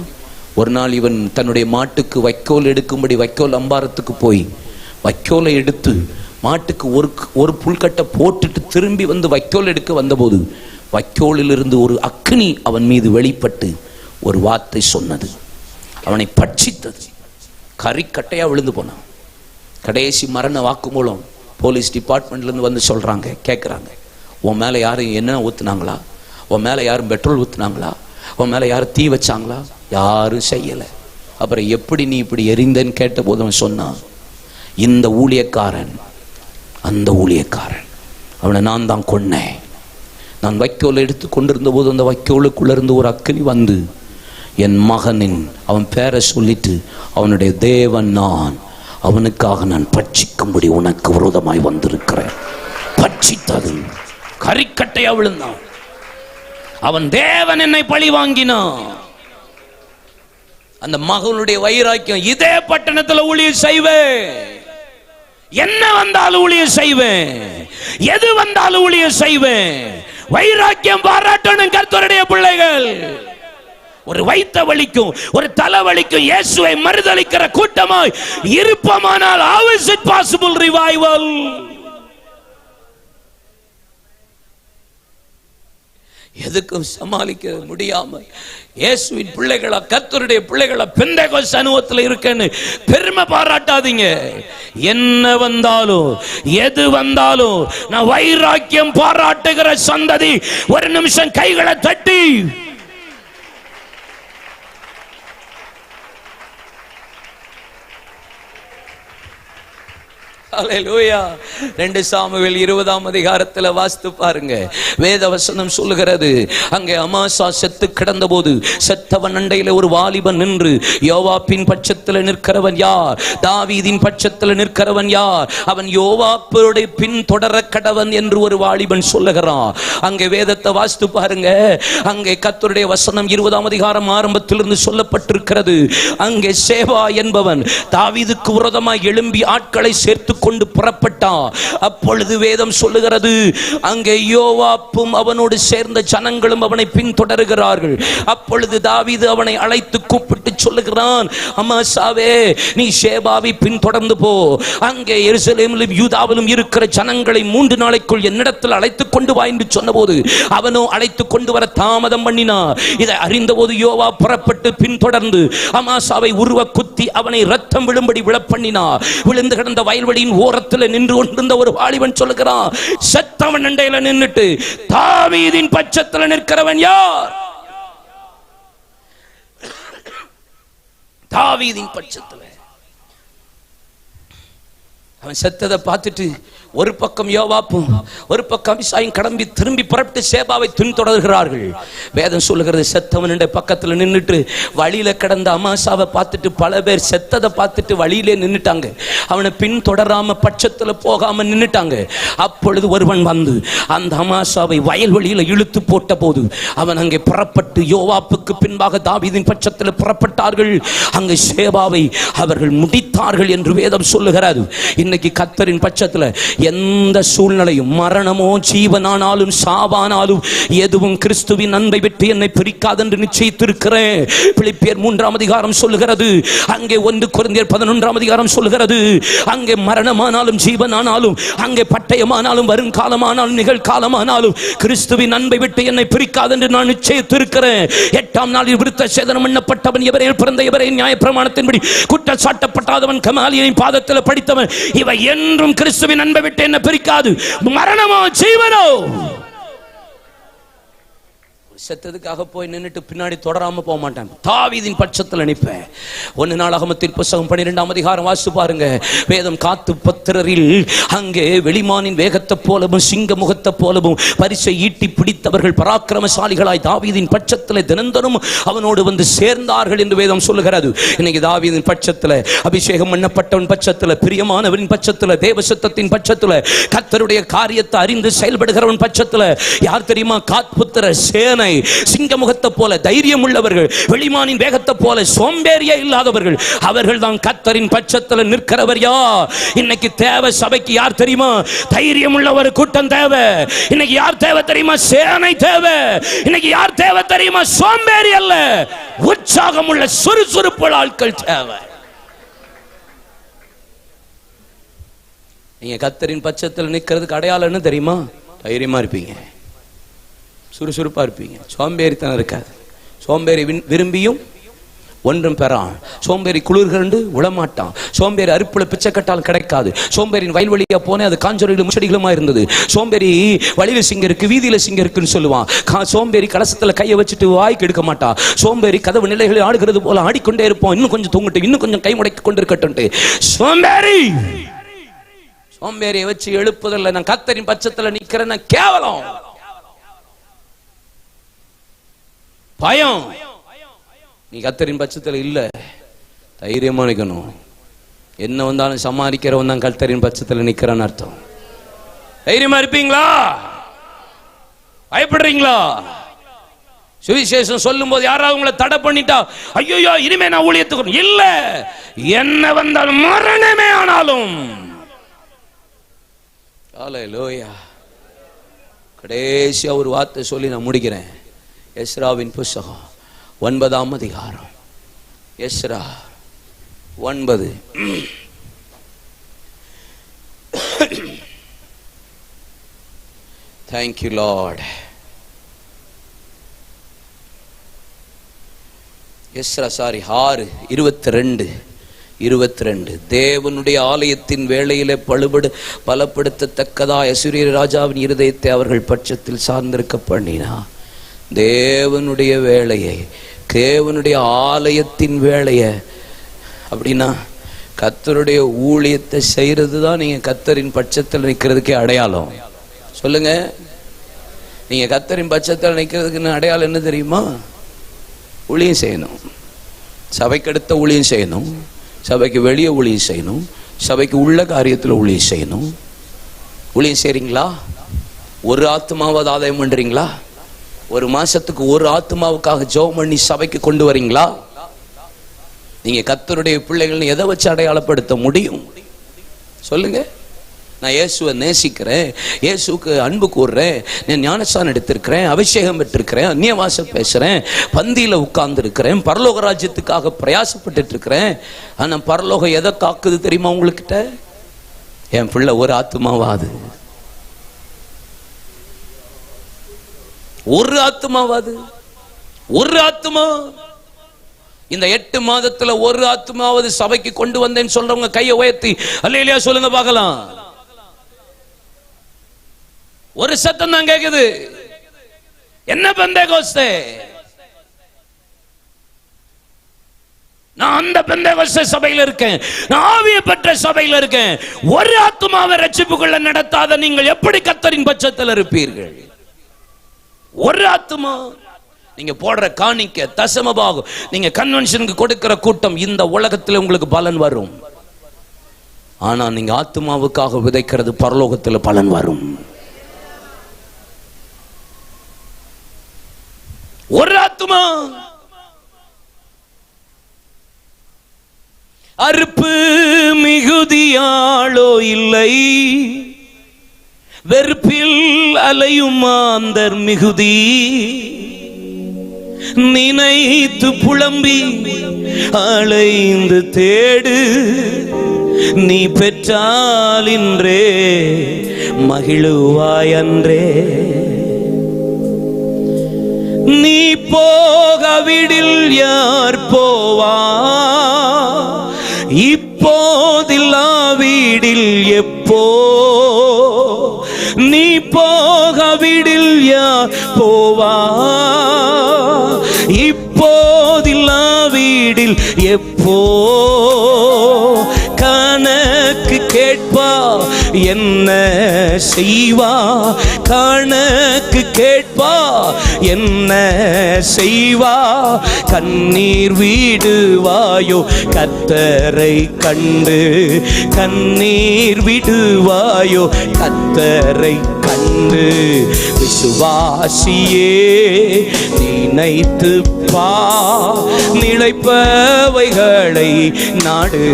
ஒரு நாள் இவன் தன்னுடைய மாட்டுக்கு வைக்கோல் எடுக்கும்படி வைக்கோல் அம்பாரத்துக்கு போய் வைக்கோலை எடுத்து மாட்டுக்கு ஒரு புல்கட்டை போட்டுட்டு திரும்பி வந்து வைக்கோல் எடுக்க வந்தபோது வைக்கோலிலிருந்து ஒரு அக்னி அவன் மீது வெளிப்பட்டு ஒரு வார்த்தை சொன்னது, அவனை பட்சித்தது. கறிக்கட்டையா விழுந்து போனான். கடைசி மரண வாக்குமூலம் போலீஸ் டிபார்ட்மெண்ட்லேருந்து வந்து சொல்றாங்க, கேட்குறாங்க, உன் மேலே யாரும் என்ன ஊற்றுனாங்களா, உன் மேலே யாரும் பெட்ரோல் ஊற்றுனாங்களா, உன் மேலே யாரும் தீ வச்சாங்களா, யாரும் செய்யல. அப்புறம் எப்படி நீ இப்படி எரிந்தன்னு கேட்ட போது அவன் சொன்னான், இந்த ஊழியக்காரன் அந்த ஊழியக்காரன், அவனை நான் தான் கொன்னேன். நான் வைக்கோல் எடுத்து கொண்டிருந்த போது அந்த வைக்கோலுக்குள்ள இருந்து ஒரு அக்கினி வந்து என் மகனின் அவன் பேரை சொல்லிட்டு, அவனுடைய தேவன் நான், அவனுக்காக நான் பட்சிக்கும்படி உனக்கு விரோதமாய் வந்திருக்கிறேன். பட்சித்தது கரிக்கட்டையா விழுந்தான். அவன் தேவன் என்னை பழி வாங்கினான். அந்த மகனுடைய வைராக்கியம், இதே பட்டணத்தில் ஊழியம் செய்வேன், என்ன வந்தாலும் ஊழியம் செய்வேன், எது வந்தாலும் ஊழியம் செய்வேன். வைராக்கியம் பாராட்டணும் கர்த்தருடைய பிள்ளைகள். ஒரு வைத்த வலிக்கும் ஒரு தலை வலிக்கும் இயேசுவை மறுதலிக்கிற கூட்டமாய் இருப்பமானால் how is it possible revival? எதுக்கும் சமாளிக்க முடியாம இயேசுவின் பிள்ளைகளா, கர்த்தருடைய பிள்ளைகளா, பெந்தேகோஸ்து அனுபவத்தில் இருக்கேன்னு பெருமை பாராட்டாதீங்க. என்ன வந்தாலும் எது வந்தாலும் நான் வைராக்கியம் பாராட்டுகிற சந்ததி. ஒரு நிமிஷம் கைகளை தட்டி ஹல்லேலூயா. 2 சாமுவேல் 20ஆம் அதிகாரத்தில் வாசித்து பாருங்க. வேத வசனம் சொல்லுகிறது, அங்கே அமாசா செத்து கிடந்த போது செத்தவன் அண்டையில ஒரு வாலிபன் நின்று, யோவாப்பின் பட்சத்தில் நிற்கிறவன் யார், தாவீதின் பட்சத்தில் நிற்கிறவன் யார், அவன் யோவாப்புடைய பின் தொடர கடவன் என்று ஒரு வாலிபன் சொல்லுகிறான். அங்கே வேதத்தை வாசித்து பாருங்க. அங்கே கர்த்தருடைய வசனம் 20ஆம் அதிகாரம் ஆரம்பத்திலிருந்து சொல்லப்பட்டிருக்கிறது. அங்கே சேவா என்பவன் தாவீதுக்கு விரோதமாய் எழும்பி ஆட்களை சேர்த்து கொண்டு புறப்பட்டான். அப்பொழுது வேதம் சொல்லுகிறது, அங்கே யோவாப்பும் அவனோடு சேர்ந்த ஜனங்களும் அவனை பின்தொடருகிறார்கள். அப்பொழுது தாவீது அவனை அழைத்து கூப்பிட்டு சொல்லுகிறான், அமாசாவே, நீ சேபாவை பின்தொடர்ந்து போ, அங்கே எருசலேமிலும் யூதாவிலும் இருக்கிற ஜனங்களை 3 நாளைக்குள் என்னிடத்தில் அழைத்து கொண்டு வா என்று சொன்னபோது அவனோ அழைத்து கொண்டு வர தாமதம் பண்ணினான். இதை அறிந்தபோது யோவா புறப்பட்டு பின்தொடர்ந்து அமாசாவை உருவ குத்தி அவனை ரத்தம் விழும்படி விழப்பண்ணினார். விழுந்து கிடந்த வயல்வெளியின் ஓரத்தில் நின்று கொண்டிருந்த ஒரு வாலிபன் சொல்லுகிறான், செத்தவன் அண்டையில நின்னுட்டு, தாவீதின் பட்சத்தில் நிற்கிறவன் யார்? தாவீதின் பட்சத்தில். அவன் செத்ததை பார்த்துட்டு ஒரு பக்கம் யோவாப்பும் ஒரு பக்கம் அபிஷாயும் கடம்பி திரும்பி புறப்பட்டு சேபாவை பின்தொடர்கிறார்கள். வேதம் சொல்லுகிறது, செத்தவன் பக்கத்தில் நின்றுட்டு வழியில கிடந்த அமாசாவை பார்த்துட்டு பல பேர் செத்ததை பார்த்துட்டு வழியிலே நின்றுட்டாங்க. அவனை பின்தொடராம பட்சத்தில் போகாம நின்றுட்டாங்க. அப்பொழுது ஒருவன் வந்து அந்த அமாசாவை வயல்வெளியில இழுத்து போட்ட போது அவன் அங்கே புறப்பட்டு யோவாப்புக்கு பின்பாக தாவீதின் பட்சத்தில் புறப்பட்டார்கள். அங்கே சேபாவை அவர்கள் முடித்தார்கள் என்று வேதம் சொல்லுகிறது. இன்னைக்கு கர்த்தரின் பட்சத்தில் எந்த சூழ்நிலையும், மரணமோ ஜீவனானாலும் சாவானாலும், எதுவும் கிறிஸ்துவின் அன்பை விட்டு என்னை பிரிக்காது என்று நிச்சயித்திருக்கிறேன். பிலிப்பியர் 3ஆம் அதிகாரம் சொல்லுகிறது. அங்கே 1 கொரிந்தியர் 11ஆம் அதிகாரம் சொல்லுகிறது, அங்கே மரணமானாலும் ஜீவனானாலும், அங்கே பட்டயமானாலும் வருங்காலமானாலும் நிகழ்காலமானாலும் கிறிஸ்துவின் அன்பை விட்டு என்னை பிரிக்காது என்று நான் நிச்சயித்திருக்கிறேன். 8ஆம் நாளில் விருத்த சேதனம் பண்ணப்பட்டவன், எவரேல் பிறந்த எவரேல் நியாயப்பிரமாணத்தின்படி குற்றம் சாட்டப்பட்டாதவன், கமாலியின் பாதத்தில் படித்தவன், இவை என்றும் கிறிஸ்துவின் அன்பை விட்டு என்ன பிரிக்காது. மரணமோ ஜீவனோ. செத்ததுக்காக போய் நின்னுட்டு பின்னாடி தொடராம போக மாட்டேன், தாவீதின் பட்சத்தில் நிற்பேன். 1 நாளாகமத்தின் புத்தகம் 12ஆம் அதிகாரம் வாசித்து பாருங்க. வேதம் காத்து பத்திரரில் அங்கே வெளிமானின் வேகத்தை போலவும் சிங்க முகத்தை போலவும் பரிசை ஈட்டி பிடித்தவர்கள் பராக்கிரமசாலிகளாய் தாவீதின் பட்சத்தில் தினந்தோறும் அவனோடு வந்து சேர்ந்தார்கள் என்று வேதம் சொல்லுகிறது. இன்னைக்கு தாவீதின் பட்சத்தில், அபிஷேகம் பண்ணப்பட்டவன் பட்சத்தில், பிரியமானவரின் பட்சத்தில், தேவசத்தத்தின் பட்சத்தில், கர்த்தருடைய காரியத்தை அறிந்து செயல்படுகிறவன் பட்சத்தில் யார் தெரியுமா? காத்புத்திர சேனை, சிங்கமுகத்தை போல தைரியம் உள்ளவர்கள், வெளிமானின் வேகத்தை போல சோம்பேறியே இல்லாதவர்கள், அவர்கள் தான் கர்த்தரின் பட்சத்தில் நிற்கிறவர். யார் இன்னைக்கு தேவை சபைக்கு? யார் தெரியுமா? தைரியம் உள்ள ஒரு கூட்டம் தேவை. இன்னைக்கு யார் தேவை தெரியுமா? சேனை தேவை. இன்னைக்கு யார் தேவை தெரியுமா? சோம்பேறி அல்ல, உற்சாகம் உள்ள சுறுசுறுப்பு ஆட்கள் தேவை. நீங்க கர்த்தரின் பட்சத்தில் நிற்கிறதுக்கு அடையாளம் என்ன தெரியுமா? தைரியமா இருப்பீங்க, சுறுசுறுப்பா இருப்பீங்க, சோம்பேறித்தனம் இருக்காது. சோம்பேறி விரும்பியும் ஒன்றும் பெறான். சோம்பேறி குளிர்கண்டு உளமாட்டான். சோம்பேறி அறுப்புல பிச்சை கட்டால் கிடைக்காது. சோம்பேறியின் வயல்வெளியா போனே அது காஞ்சொலிகளும் முச்சடிகளுமா இருந்தது. சோம்பேறி வழியில சிங்க இருக்கு, வீதியில சிங்க இருக்குன்னு சொல்லுவான். சோம்பேறி கலசத்துல கையை வச்சுட்டு வாய்க்கு எடுக்க மாட்டான். சோம்பேறி கதவு நிலைகளில் ஆடுகிறது போல ஆடிக்கொண்டே இருப்போம். இன்னும் கொஞ்சம் தூங்கட்டும், இன்னும் கொஞ்சம் கை முடக்கி கொண்டிருக்கட்டும். சோம்பேறியை வச்சு எழுப்புதல்ல. நான் கர்த்தரின் பட்சத்துல நிக்கிறேன். கேவலம், பயம். நீ கர்த்தரின் பட்சத்துல இல்ல, தைரியமா நிக்கணும். என்ன வந்தாலும் சமாளிக்கிறவன் தான் கர்த்தரின் பட்சத்துல நிக்கிறான்னு அர்த்தம். தைரியமா இருப்பீங்களா? பயப்படுறீங்களா? சுவிசேஷம் சொல்லும் போது யாராவது உங்களை தடை பண்ணிட்டா, ஐயோ இனிமே நான் ஊழியத்துக்கு இல்ல, என்ன வந்தாலும் மரணமே ஆனாலும். ஹல்லேலூயா. கடைசியா ஒரு வார்த்தை சொல்லி நான் முடிக்கிறேன். எஸ்ராவின் புஸ்தகம் 9ஆம் அதிகாரம். Ezra 9. Thank you Lord. Ezra 6:22. தேவனுடைய ஆலயத்தின் வேளையிலே பலப்படுத்தத்தக்கதா அசீரிய ராஜாவின் இருதயத்தை அவர்கள் பட்சத்தில் சார்ந்திருக்க பண்ணினா. தேவனுடைய வேலையை, தேவனுடைய ஆலயத்தின் வேலையை அப்படின்னா கர்த்தருடைய ஊழியத்தை செய்யறது தான் நீங்க கர்த்தரின் பட்சத்தில் நிற்கிறதுக்கே அடையாளம். சொல்லுங்க, நீங்க கர்த்தரின் பட்சத்தில் நிற்கிறதுக்கு அடையாளம் என்ன தெரியுமா? ஊழியம் செய்யணும். சபைக்கு அடுத்த ஊழியம் செய்யணும், சபைக்கு வெளியே ஊழியம் செய்யணும், சபைக்கு உள்ள காரியத்தில் ஊழியம் செய்யணும். ஊழியம் செய்றீங்களா? ஒரு ஆத்மாவது ஆதாயம் பண்றீங்களா? ஒரு மாசத்துக்கு ஒரு ஆத்மாவுக்காக ஜெபம் பண்ணி சபைக்கு கொண்டு வரீங்களா? நீங்க கர்த்தருடைய பிள்ளைகள் எதை வச்சு அடையாளப்படுத்த முடியும்? சொல்லுங்க. நான் இயேசுவை நேசிக்கிறேன், இயேசுக்கு அன்பு கூறுறேன், நான் ஞானஸ்நானம் எடுத்திருக்கிறேன், அபிஷேகம் பெற்றிருக்கிறேன், அந்நிய பாஷை பேசுறேன், பந்தியில உட்கார்ந்து இருக்கிறேன், பரலோக ராஜ்யத்துக்காக பிரயாசப்பட்டு இருக்கிறேன். ஆனா பரலோகம் எதை காக்குது தெரியுமா உங்ககிட்ட? என் பிள்ளை ஒரு ஆத்மாவாது, ஒரு ஆத்மாவாது, ஒரு ஆத்மா. இந்த 8 மாதத்துல ஒரு ஆத்மாவது சபைக்கு கொண்டு வந்தேன்னு சொல்றவங்க கையை உயர்த்தி அல்லேலூயா சொல்லுங்க பார்க்கலாம். ஒரு சத்தம் தான் கேக்குது. என்ன பெந்தேகோஸ்தே? நான் அந்த பெந்தேகோஸ்தே சபையில இருக்கேன், நான் ஆவியை பெற்ற சபையில இருக்கேன். ஒரு ஆத்மாவை ரட்சிப்புக்குள்ள நடத்தாத நீங்கள் எப்படி கர்த்தரின் பட்சத்தில் இருப்பீர்கள்? ஒரு ஆத்மா. நீங்க போடுற காணிக்கை, தசமபாகம், நீங்க கன்வென்ஷனுக்கு கொடுக்கிற கூட்டம், இந்த உலகத்தில் உங்களுக்கு பலன் வரும். ஆனா நீங்க ஆத்மாவுக்காக விதைக்கிறது பரலோகத்தில் பலன் வரும். ஒரு ஆத்மா. அறுப்பு மிகுதியாளோ இல்லை, வெறுப்பில் அலையும் மாந்தர் மிகுதி. நினைத்து புலம்பி அலைந்து தேடு, நீ பெற்றால் இன்றே மகிழுவாயன்றே. நீ போகவிடில் யார் போவா, இப்போதில்லா வீடில் எப்போ. நீ போகவிடில் யார் போவா, இப்போதில்லா வீடில் எப்போ. கணக்கு கேட்பா என்ன செய்வா, கணக்கு கேட்பா என்ன செய்வா. கண்ணீர் விடுவாயோ கர்த்தரை கண்டு, கண்ணீர் விடுவாயோ கர்த்தரை கண்டு. விசுவாசியே நினைத்து பா, நிலைப்பவைகளை நாடு.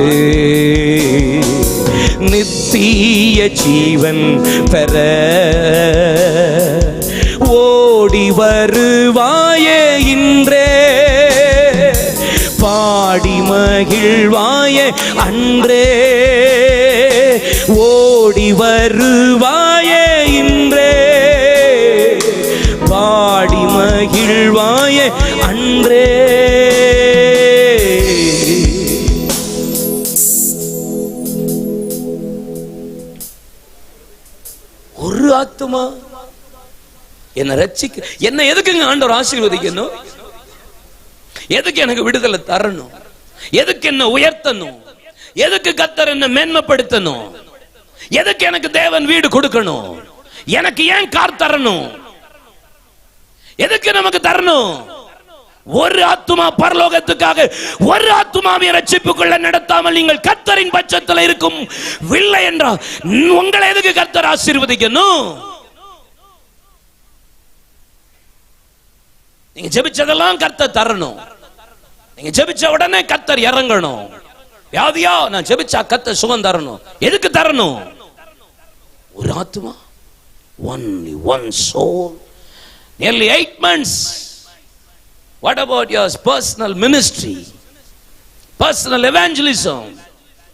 நித்திய ஜீவன் பெற ஓடி வருவாயே இன்றே, பாடி மகிழ்வாயே அன்றே. ஓடி வருவாயே இன்றே, பாடி மகிழ்வாயே அன்றே. ஆத்துமா என்ன ரட்சிக்க, என்ன எதுக்குங்க ஆண்டவர் ஆசீர்வதிக்கணும்? எதுக்கு எனக்கு விடுதலை தரணும்? எதுக்கு என்ன உயர்த்தணும்? எதுக்கு கர்த்தர் என்ன மேன்மைப்படுத்தணும்? எதுக்கு எனக்கு தேவன் வீடு கொடுக்கணும்? எனக்கு ஏன் கார் தரணும்? எதுக்கு நமக்கு தரணும்? ஒரு ஆத்துமா பரலோகத்துக்காக, ஒரு ஆத்துமாவை ரட்சிப்புக்குள்ள நடத்தாமல் நீங்கள் கர்த்தரின் பட்சத்தில் இருக்கும் வில்லை என்றால் உங்களை எதுக்கு கர்த்தர் ஆசீர்வதிக்கணும்? நீங்க ஜெபிச்சதெல்லாம் கர்த்தர் தரணும். நீங்க ஜெபிச்ச உடனே கர்த்தர் இறங்கணும். வியாதியா நான் ஜெபிச்சா கர்த்தர் சுகம் தரணும். எதுக்கு தரணும்? ஒரு ஆத்துமா, only one soul, nearly 8 months. What about your personal ministry, personal evangelism?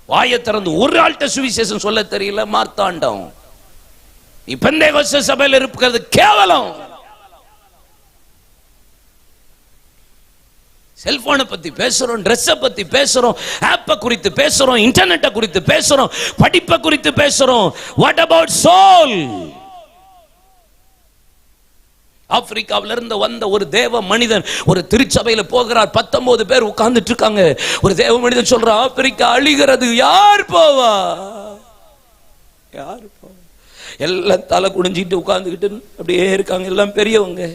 வாயை திறந்து ஒரு ஆள்கிட்ட சுவிசேஷம் சொல்ல தெரியல, மார்த்தாண்டம். நீ பெந்தேகோஸ்தே சபையில் இருக்கிறது கேவலம். செல்போனை பத்தி பேசுறோம், ட்ரெஸ்ஸை பத்தி பேசுறோம், ஆப்பை குறித்து பேசுறோம், இன்டர்நெட்டை குறித்து பேசுறோம், படிப்பை குறித்து பேசுறோம். What about soul? ஆப்பிரிக்காவில இருந்து வந்த ஒரு தேவ மனிதன் ஒரு திருச்சபையில போகிறார். 19 பேர் உட்கார்ந்துட்டு இருக்காங்க. ஒரு தேவ மனிதன் சொல்ற, ஆப்பிரிக்கா அழிகிறது, யார் போவா? யார் போவா? எல்லாம் தலை குடிஞ்சிட்டு உட்கார்ந்துக்கிட்டு அப்படியே இருக்காங்க. எல்லாம் பெரியவங்க.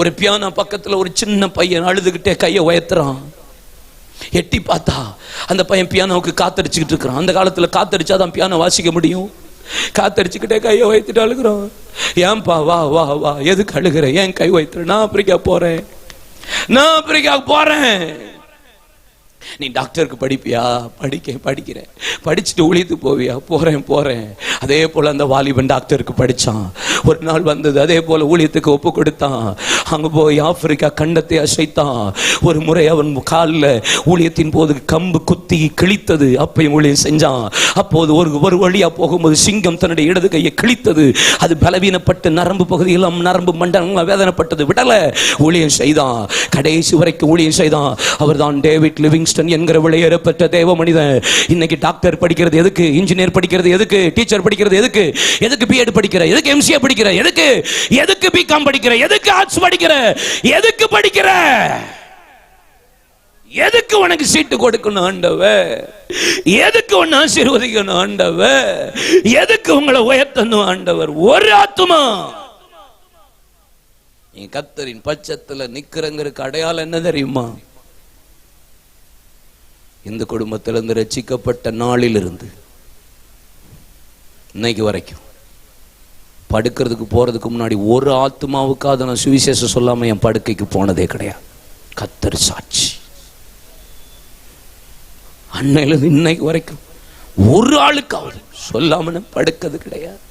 ஒரு பியானோ பக்கத்துல ஒரு சின்ன பையன் அழுதுகிட்டே கையை உயர்த்துறான். எட்டி பார்த்தா அந்த பையன் பியானோவுக்கு காத்தடிச்சுக்கிட்டு இருக்கிறான். அந்த காலத்துல காத்தடிச்சாதான் பியானோ வாசிக்க முடியும். காத்தடிச்சுக்கிட்டே கையை வைத்துட்டு அழுகிறான். ஏன்பா? வா வா வா. எதுக்கு அழுகிற? ஏன் கை வைத்துற? நான் ஆப்பிரிக்கா போறேன், நான் ஆப்பிரிக்காவுக்கு போறேன். நீ டாக்டருக்கு படிப்பியா? படிக்கிறேன். படிச்சுட்டு ஊழியத்து போவியா? போறேன். அதே போல அந்த வாலிபன் டாக்டருக்கு படிச்சான். ஒரு நாள் வந்தது, அதே போல ஊழியத்துக்கு ஒப்பு கொடுத்தான். அங்க போய் ஆப்பிரிக்கா கண்டத்தை அசைத்தான். ஒரு முறை அவன் காலில் ஊழியத்தின் போது கம்பு குத்தி கிழித்தது. அப்பையும் ஊழியம் செஞ்சான். அப்போது ஒரு வழியா போகும்போது சிங்கம் தன்னுடைய இடது கையை கிழித்தது. அது பலவீனப்பட்டு நரம்பு பகுதியில் நரம்பு மண்டலம் வேதனைப்பட்டது. விடல, ஊழியம் செய்தான். கடைசி வரைக்கும் ஊழியம் செய்தான். அவர் தான் டேவிட் லிவிங்ஸ்டன் என்கிற விலையேறப்பட்ட தேவ மனிதன். இன்னைக்கு டாக்டர் படிக்கிறது எதுக்கு? இன்ஜினியர் படிக்கிறது எதுக்கு? டீச்சர் படிக்கிறது எதுக்கு? எதுக்கு பிஎட் படிக்கிற? எதுக்கு எம்சிஏ படிக்கிற? எதுக்கு பிகாம் படிக்கிற? எதுக்கு ஆர்ட்ஸ் படிக்கிற? எதுக்கு படிக்கிற? எதுக்கு உனக்கு சீட்டு கொடுக்கணும் ஆண்டவர்? எதுக்கு உன்னை ஆசீர்வதிக்கணும் ஆண்டவர்? எதுக்கு உங்களை உயர்த்தணும் ஆண்டவர்? ஒரு ஆத்துமா நீ கர்த்தரின் பட்சத்துல நிக்கிறங்கிறதுக்கு அடையாளம் என்ன தெரியுமா? இந்த குடும்பத்திலிருந்து ரட்சிக்கப்பட்ட நாளிலிருந்து இன்னைக்கு வரைக்கும் படுக்கிறதுக்கு போறதுக்கு முன்னாடி ஒரு ஆத்மாவுக்காக நான் சுவிசேஷம் சொல்லாம என் படுக்கைக்கு போனதே கிடையாது. கர்த்தர் சாட்சி. அன்னையிலிருந்து இன்னைக்கு வரைக்கும் ஒரு ஆளுக்காவது சொல்லாம நான் படுக்கிறது கிடையாது.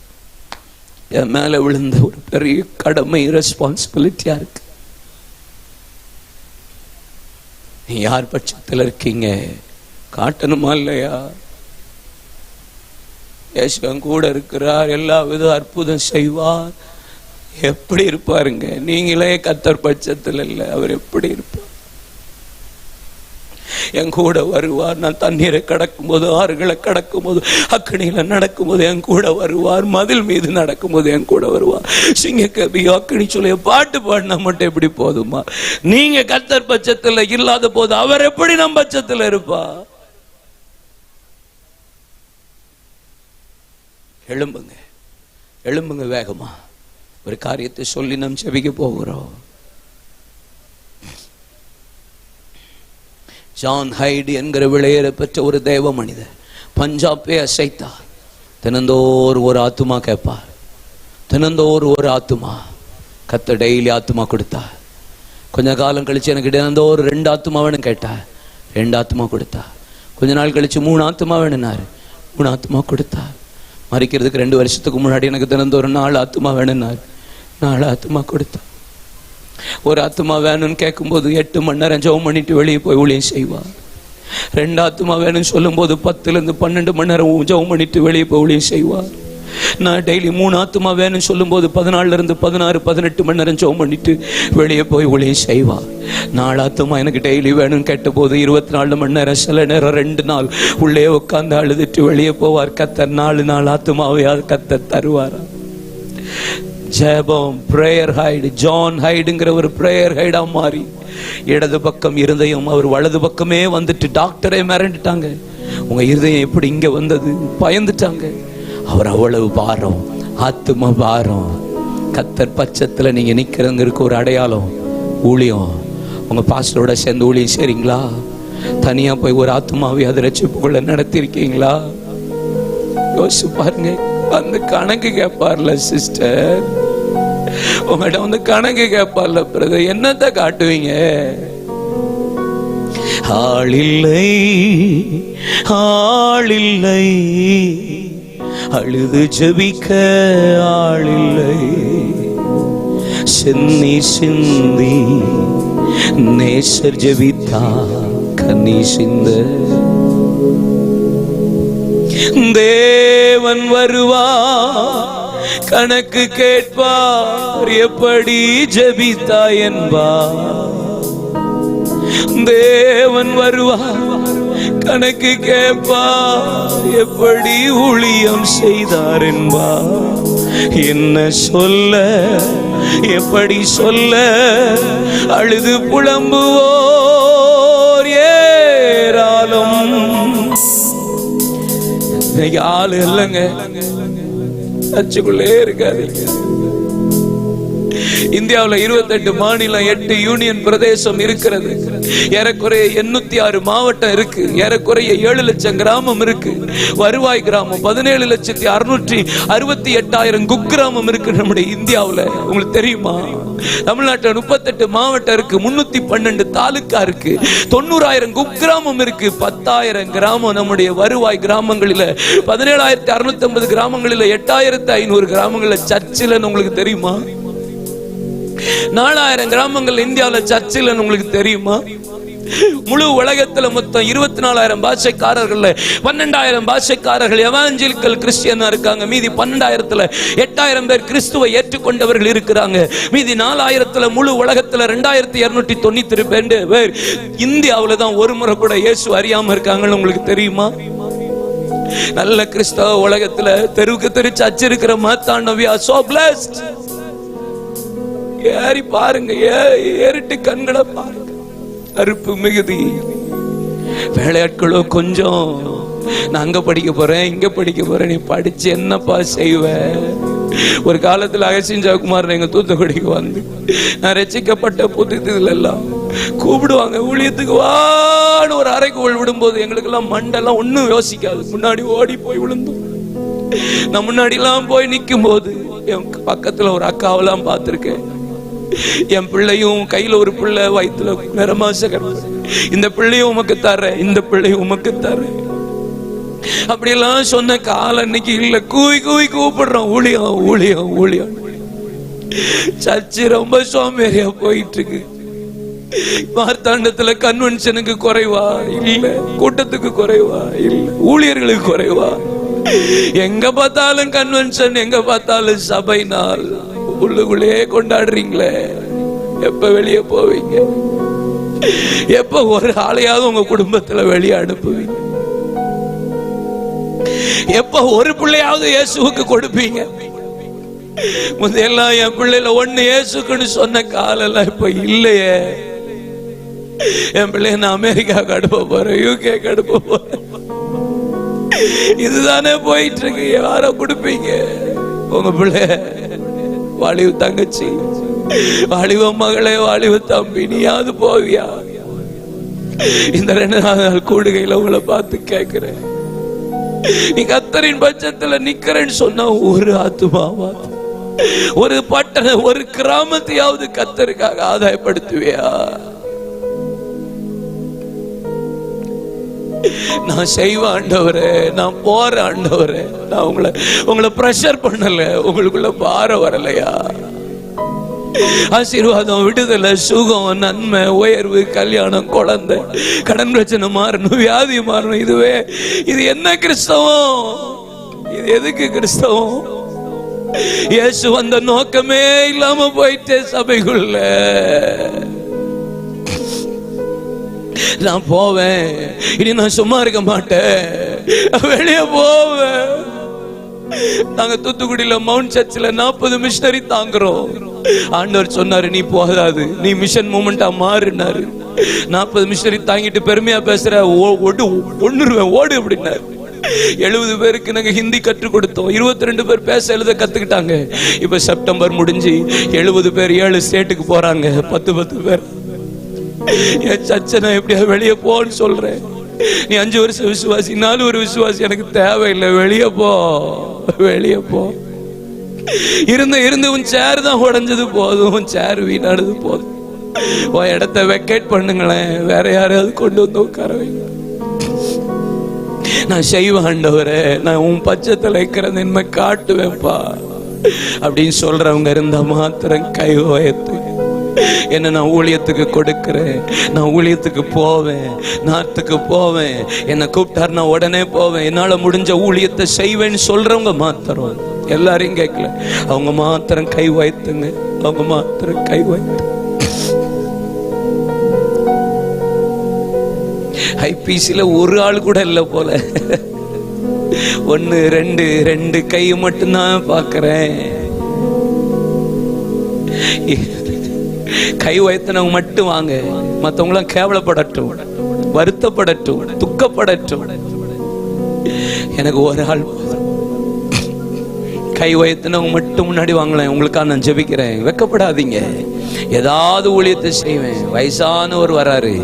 என் மேல விழுந்த ஒரு பெரிய கடமை, ரெஸ்பான்சிபிலிட்டியா இருக்கு. நீ யார் பட்சத்தில் இருக்கீங்க? காட்டணுமா இல்லையா? இயேசுவன் கூட இருக்கிறார், எல்லா வித அற்புதம் செய்வார். எப்படி இருப்பாருங்க? நீங்களே கர்த்தர் பட்சத்தில் இல்லை, அவர் எப்படி இருப்பார்? என் கூட வருவார். நான் தண்ணீரை கடக்கும் போது, ஆறுகளை கடக்கும் போது, அக்கணியில நடக்கும் போது என் கூட வருவார். மதில் மீது நடக்கும் போது என் கூட வருவார். சிங்கக்கபி அக்கணி சொல்லிய பாட்டு பாடினா மட்டும் எப்படி போதுமா? நீங்க கர்த்தர் பட்சத்துல இல்லாத போது அவர் எப்படி நம் பட்சத்துல இருப்பா? எழும்புங்க வேகமா. ஒரு காரியத்தை சொல்லி நாம் செபிக்க போகிறோம். ஜான் ஹைட் என்கிற விளையேற பெற்ற ஒரு தேவ மனிதர் பஞ்சாபே அசைத்தார். தினந்தோறும் ஒரு ஆத்துமா கேட்பார். தினந்தோறும் ஒரு ஆத்துமா. கர்த்தர் டெய்லி ஆத்துமா கொடுத்தார். கொஞ்ச காலம் கழிச்சு எனக்கு தினந்தோறும் 2 ஆத்துமா வேணும் கேட்டார். 2 ஆத்துமா கொடுத்தார். கொஞ்ச நாள் கழிச்சு 3 ஆத்துமா வேணும்னாரு. 3 ஆத்துமா கொடுத்தார். மறிக்கிறதுக்கு 2 வருஷத்துக்கு முன்னாடி எனக்கு தினந்தோறும் 4 ஆத்துமா வேணும்னாரு. 4 ஆத்துமா கொடுத்தார். ஒரு ஆத்துமா வேணும்னு கேட்கும்போது 8 மணி நேரம் ஜெபம் பண்ணிட்டு வெளியே போய் ஊழியம் செய்வார். 2 ஆத்துமா வேணும்னு சொல்லும் போது 10லிருந்து 12 மணி நேரம் ஜெபம் பண்ணிட்டு வெளியே போய் ஊழியம் செய்வார். நான் டெய்லி 3 ஆத்துமா வேணும்னு சொல்லும் போது 14லிருந்து 16, 18 மணி நேரம் ஜெபம் பண்ணிட்டு வெளியே போய் ஊழியம் செய்வார். 4 ஆத்துமா எனக்கு டெய்லி வேணும்னு கேட்ட போது 24 மணி நேரம், சில நேரம் 2 நாள் உள்ளே உட்கார்ந்து அழுதுட்டு வெளியே போவார். கர்த்தர் 4 ஆத்துமாவையாவது கர்த்தர் தருவாரா? ஜெபம், பிரேயர் ஹைடு. ஜான் ஹைடுங்கிற ஒரு பிரேயர் ஹைடா மாறி இடது பக்கம் இருதயம், அவர் வலது பக்கமே வந்துட்டு டாக்டரே மிரண்டுட்டாங்க. உங்க இருதயம் எப்படி இங்க வந்தது, பயந்துட்டாங்க. அவர் அவ்வளவு பாரம், ஆத்தும பாரம். கத்தர் பட்சத்துல நீங்க நிக்கிறவங்களுக்கு ஒரு அடையாளம் ஊழியம். உங்க பாஸ்டரோட சேர்ந்து ஊழியம் செய்றீங்களா? தனியா போய் ஒரு ஆத்மாவை அதை ரட்சிப்புக்குள்ள நடத்திருக்கீங்களா? யோசிச்சு பாருங்க. அந்த கணக்கு கேட்பார்ல சிஸ்டர், உங்கள்கிட்ட வந்து கணக்கு கேட்பார்ல பிரதர், என்னத்தை காட்டுவீங்க? ஆளில்லை ஆளில்லை, அழுது ஜெபிக்க ஆளில்லை, சிந்தி சிந்தி நேசர் ஜெபித்தா கண்ணி சிந்த. தேவன் வருவா, கணக்கு கேட்பார், எப்படி ஜெபித்தா என்பா. தேவன் வருவா, கணக்கு கேட்பா, எப்படி ஊழியம் செய்தார் என்பா. என்ன சொல்ல, எப்படி சொல்ல, அழுது புலம்புவோர் ஏராளம். ஆளு இல்லைங்க, அச்சுக்குள்ளே இருக்காதீங்க. இந்தியாவில் 28 மாநிலம், 8 யூனியன் பிரதேசம் இருக்கிறது. ஏறக்குறைய 806 மாவட்டம் இருக்கு. ஏறக்குறைய 7 லட்சம் கிராமம் இருக்கு. வருவாய் கிராமம் 17,668,000 குக்கிராமம் இருக்கு நம்முடைய இந்தியாவில். உங்களுக்கு தெரியுமா? தமிழ்நாட்டில் 38 மாவட்டம் இருக்கு, 312 தாலுக்கா இருக்கு, 90,000 குக்கிராமம் இருக்கு, 10,000 கிராமம் நம்முடைய வருவாய் கிராமங்களில், 17,650 கிராமங்களில், 8,500 கிராமங்களில் சர்ச்சில். உங்களுக்கு தெரியுமா? 4,000 கிராமங்கள் இந்தியாவில் சர்ச்சில். உங்களுக்கு தெரியுமா? முழு உலகத்துல மொத்தம் 24,000 பாஷைக்காரர்கள், 12,000 பாஷைக்காரர்கள் எவாஞ்சலிக்கல் கிறிஸ்டியனா இருக்காங்க. மீதி 12,000த்துல 8,000 பேர் கிறிஸ்துவை ஏற்றுக்கொண்டவர்கள் இருக்கிறாங்க. மீதி 4,000த்துல முழு உலகத்துல 2,293 பேர் இந்தியாவில் தான் ஒரு முறை கூட இயேசு அறியாம இருக்காங்கன்னு உங்களுக்கு தெரியுமா? நல்ல கிறிஸ்தவ உலகத்துல தெருவுக்கு தெரு சர்ச் இருக்கிற மாத்தாண்ட we are so blessed. ஏறி பாருங்க, ஏறிட்டு கண்களை பாருங்க. அறுப்பு மிகுதி, வேலையாட்களோ கொஞ்சம். நான் அங்க படிக்க போறேன், இங்க படிக்க போறேன். நீ படிச்சு என்னப்பா செய்வ? ஒரு காலத்துல அகசின் ஜெயக்குமார் எங்க தூத்துக்குடிக்கு வந்து, நான் ரசிக்கப்பட்ட புதுல எல்லாம் கூப்பிடுவாங்க, ஊழியத்துக்கு வான்னு ஒரு அறைக்குள் விடும்போது எங்களுக்கு எல்லாம் மண்டெல்லாம் ஒன்னும் யோசிக்காது, முன்னாடி ஓடி போய் விழுந்தோம். நான் முன்னாடி எல்லாம் போய் நிற்கும் போது என் பக்கத்துல ஒரு அக்காவெல்லாம் பார்த்திருக்கேன். என் பிள்ளையும் கையில ஒரு பிள்ளை, வயிற்றுல நிறமாச கற்பனை, இந்த பிள்ளையும் உமக்கு தர்றேன், இந்த பிள்ளையும் உமக்கு தர்றேன் அப்படியெல்லாம் சொன்ன காலம் இன்னைக்கு இல்ல. கூவி கூவி கூப்பிடுறோம், ஊழியம் ஊழியம் ஊழியம். சர்ச்சு ரொம்ப சோம்பேறியா போயிட்டு இருக்கு. மார்த்தாண்டத்துல கன்வென்ஷனுக்கு குறைவா இல்ல, கூட்டத்துக்கு குறைவா இல்ல, ஊழியர்களுக்கு குறைவா. எங்க பார்த்தாலும் கன்வென்ஷன், எங்க பார்த்தாலும் சபை நாள். உள்ளுக்குள்ளே கொண்டாடுறீங்களே, எப்ப வெளியே போவீங்க? எப்ப ஒரு ஆளையாவது உங்க குடும்பத்துல வெளியே அனுப்புவீங்க? எப்ப ஒரு பிள்ளையாவது இயேசுவுக்கு கொடுப்பீங்க? முதல்ல என் பிள்ளைல ஒண்ணு இயேசுக்குன்னு சொன்ன காலெல்லாம் இப்ப இல்லையே. என் பிள்ளைய நான் அமெரிக்காவுக்கு அனுப்ப போறேன், யூகேக்கு அனுப்ப போறேன், இதுதானே போயிட்டு இருக்கு. யாரோ கொடுப்பீங்க? உங்க பிள்ளை வாலிப தங்கச்சி, வாலிப மகளே, வாலிப தம்பி, நீயாவது போவியா? இந்த 2 நாள் கூடுகையில உங்களை பார்த்து கேட்கிறேன், நீ கர்த்தரின் பட்சத்துல நிக்கிறேன்னு சொன்னா ஒரு ஆத்துமாவா, ஒரு பட்டண, ஒரு கிராமத்தையாவது கர்த்தருக்காக ஆதாயப்படுத்துவியா? நான் செய்வேன் ஆண்டவரே, நான் போறேன் ஆண்டவரே. நான் உங்களை பிரஷர் பண்ணல, உங்களுக்குள்ள பாரம் வரலையா? ஆசீர்வாதம், விடுதலை, சுகம், நன்மை, உயர்வு, கல்யாணம், குழந்தை, கடன் பிரச்சனை மாறணும், வியாதி மாறணும். இது என்ன கிறிஸ்தவம்? இது எதுக்கு கிறிஸ்தவம்? இயேசு வந்த நோக்கமே இல்லாம போயிட்டே சபைக்குள்ள. நான் போவேன், இனி நான் சும்மா இருக்க மாட்டேன், வெளியே போவேன். நாங்க தூத்துக்குடியில மவுண்ட் சர்ச்சில் 40 மிஷனரி தாங்குறோம். ஆண்டவர் சொன்னாரு, நீ போகாது, நீ மிஷன் மூமெண்டா மாறினாரு. 40 மிஷனரி தாங்கிட்டு பெருமையா பேசுற, ஒண்ணுருவேன் ஓடு அப்படின்னாரு. 70 பேருக்கு நாங்க ஹிந்தி கற்றுக் கொடுத்தோம். 22 பேர் பேச எழுத கத்துக்கிட்டாங்க. இப்ப செப்டம்பர் முடிஞ்சு 70 பேர் 7 ஸ்டேட்டுக்கு போறாங்க. 10 பேர். என் சர்ச்சை நான் எப்படியா வெளியே போன்னு சொல்றேன். நீ 5 வருஷம் விசுவாசி, 4 ஒரு விசுவாசி, எனக்கு தேவையில்லை, வெளியே போ, வெளியே போ. இருந்து உன் சேர் தான் உடைஞ்சது போதும், உன் சேர் வீணானது போதும். உன் இடத்த வெக்கேட் பண்ணுங்களேன், வேற யாரையாவது கொண்டு வந்து உட்கார வைங்க. நான் செய்வேன் ஆண்டவரே, நான் உன் பட்சத்தில் இருக்கிற நன்மை காட்டுவேன்ப்பா அப்படின்னு சொல்றவங்க இருந்தா மாத்திரம் கை உயர்த்து. என்ன நான் ஊழியத்துக்கு கொடுக்கிறேன், நான் ஊழியத்துக்கு போவேன், நாட்டுக்கு போவேன், என்னை கூப்பிட்டார் நான் உடனே போவேன், என்னால முடிஞ்ச ஊழியத்தை செய்வேன்னு சொல்றவங்க மாத்திரம், எல்லாரையும் கேட்கல, அவங்க மாத்திரம் கை வைத்துங்க, அவங்க மாத்திரம் கை வைத்து. ஐபிசில ஒரு ஆள் கூட இல்லை போல, 1 2 கை மட்டும்தான் பார்க்கிறேன். கை வைத்தனவங்க மட்டும் வாங்க, மற்றவங்களாம் கேவலப்படட்டும், வருத்தப்படட்டும், துக்கப்படட்டும். எனக்கு ஒரு ஆள் கை வைத்தனவங்க மட்டும் முன்னாடி வாங்கலாம். உங்களுக்காக நான் ஜெபிக்கிறேன், வெக்கப்படாதீங்க. ஏதாவது ஊழியத்தை செய்வேன். வயசானவர் வராரு,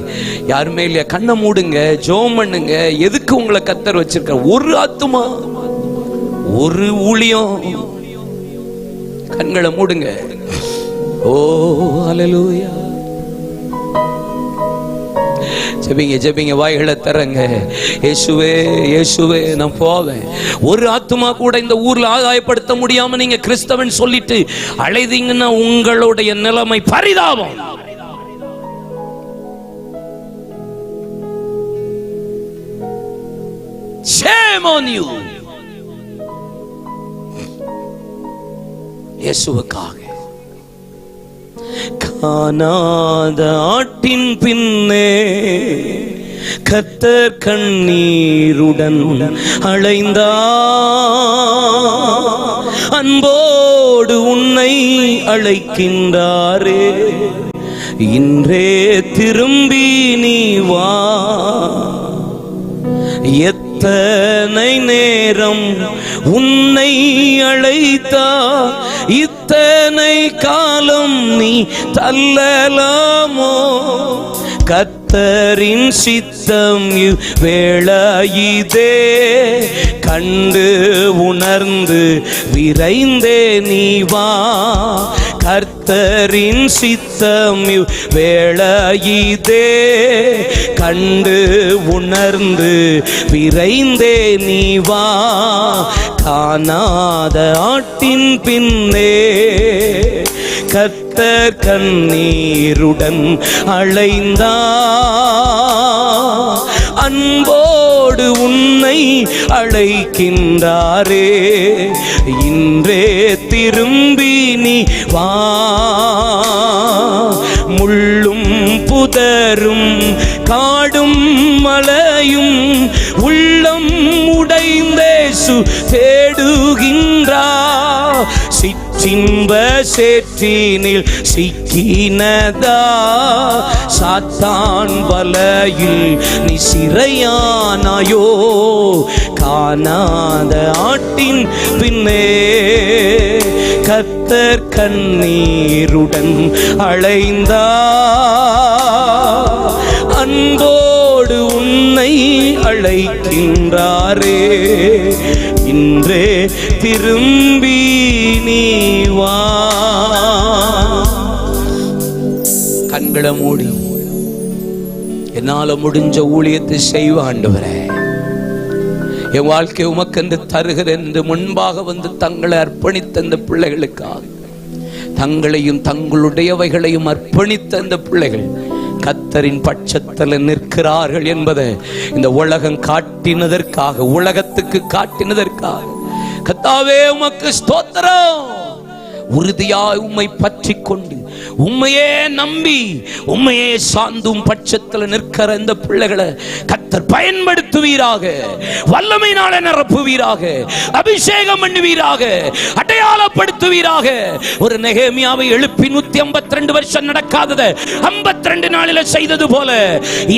யாருமே இல்லையா, கண்ணை மூடுங்க, ஜெபம் பண்ணுங்க. எதுக்கு உங்களை கர்த்தர் வச்சிருக்க? ஒரு ஆத்துமா, ஒரு ஊழியம். கண்களை மூடுங்க. ஓ ஹல்லேலூயா. ஜெபிங்க, ஜெபிங்க, வாய்களை தரங்க. இயேசுவே, இயேசுவே, நான் போவேன். ஒரு ஆத்துமா கூட இந்த ஊர்ல ஆதாயப்படுத்த முடியாம நீங்க கிறிஸ்தவன் சொல்லிட்டு அழைதீங்கன்னா உங்களுடைய நிலைமை பரிதாபம். Shame on you. இயேசுவுக்காக காணாத ஆட்டின் பின்னே கர்த்தர் கண்ணீருடன் அலைந்தா, அன்போடு உன்னை அழைக்கின்றாரே, இன்றே திரும்பி நீ வா. எத்தனை நேரம் உன்னை அழைத்தா, இத்தனை காலம் நீ தள்ளலாமோ? கர்த்தரின் சித்தம் வேளையிதே, கண்டு உணர்ந்து விரைந்தே நீ வா. கர்த்தரின் சித்தம் வேளையிதே, கண்டு உணர்ந்து விரைந்தே நீ வா. காணாத ஆட்டின் பின்னே கர்த்தர் கண்ணீருடன் அலைந்தா, அன்போடு உன்னை அழைக்கின்றாரே, இன்றே திரும்பி நீ வா. முள்ளும் புதரும் காடும் மலையும் உள்ளம் உடைந்தேசு தேடுகின்றா. சிற்றின்ப சேற்றினில் சிக்கினதா, சாத்தான் வலையில் நீ சிறையானாயோ. காணாத ஆட்டின் பின்னே கர்த்தர் கண்ணீருடன் அலைந்தா, அன்போடு உன்னை அழைக்கின்றாரே, இன்றே திரும்பி நீ வா. கண்களை மூடி என்னால முடிஞ்ச ஊழியத்தை செய்வ ஆண்டவரே, என் வாழ்க்கை உமக்கென்று தருகிறேன் என்று முன்பாக வந்து தங்களை அர்ப்பணித்த இந்த பிள்ளைகளுக்காக, தங்களையும் தங்களுடையவைகளையும் அர்ப்பணித்த இந்த பிள்ளைகள் கர்த்தரின் பட்சத்தில் நிற்கிறார்கள் என்பதை இந்த உலகம் காட்டினதற்காக, உலகத்துக்கு காட்டினதற்காக கர்த்தாவே உமக்கு ஸ்தோத்திரம். உறுதியாய் உம்மை பற்றி கொண்டு உம்மையே நம்பி உம்மையே சார்ந்தும் பட்சத்தில் நிற்கிற இந்த பிள்ளைகளை கர்த்தர் கர்த்தர் பயன்படுத்துவீராக, வல்லமையினால நிரப்புவீராக, அபிஷேகம் பண்ணுவீராக, அடையாளப்படுத்துவீராக. ஒரு நெகேமியாவை எழுப்பி 152 வருஷம் நடக்காததை 52 நாளில் செய்தது போல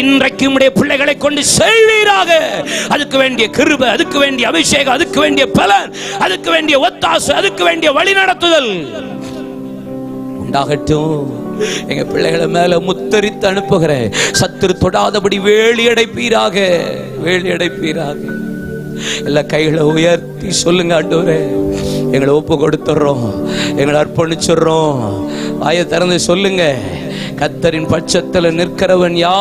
இன்றைக்கு உம்முடைய பிள்ளைகளை கொண்டு செய்வீராக. அதுக்கு வேண்டிய கிருபை, அதுக்கு வேண்டிய அபிஷேகம், அதுக்கு வேண்டிய பலன், அதுக்கு வேண்டிய ஒத்தாசை, அதுக்கு வேண்டிய வழிநடத்துதல் உண்டாகட்டும். எங்க பிள்ளைகளை மேல முத்தரித்து அனுப்புகிறேன். சத்துரு தொடாதபடி வேலி அடைப்பீராக, வேலி அடைப்பீராக. எல்லா கைகளை உயர்த்தி சொல்லுங்க, ஆண்டவரே எங்களை ஒப்பு கொடுத்துறோம், எங்களை அர்ப்பணிச்சுறோம். வாயை திறந்து சொல்லுங்க, கர்த்தரின் பட்சத்தில் நிற்கிறவன் யா.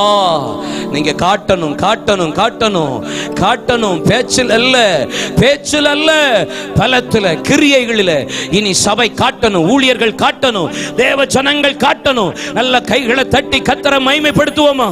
நீங்க காட்டணும் காட்டணும் காட்டணும் காட்டணும். பேச்சில் அல்ல, பேச்சில் அல்ல, பலத்தில், கிரியைகளில். இனி சபை காட்டணும், ஊழியர்கள் காட்டணும், தேவ ஜனங்கள் காட்டணும். நல்ல கைகளை தட்டி கர்த்தரை மகிமைப்படுத்துவோமா?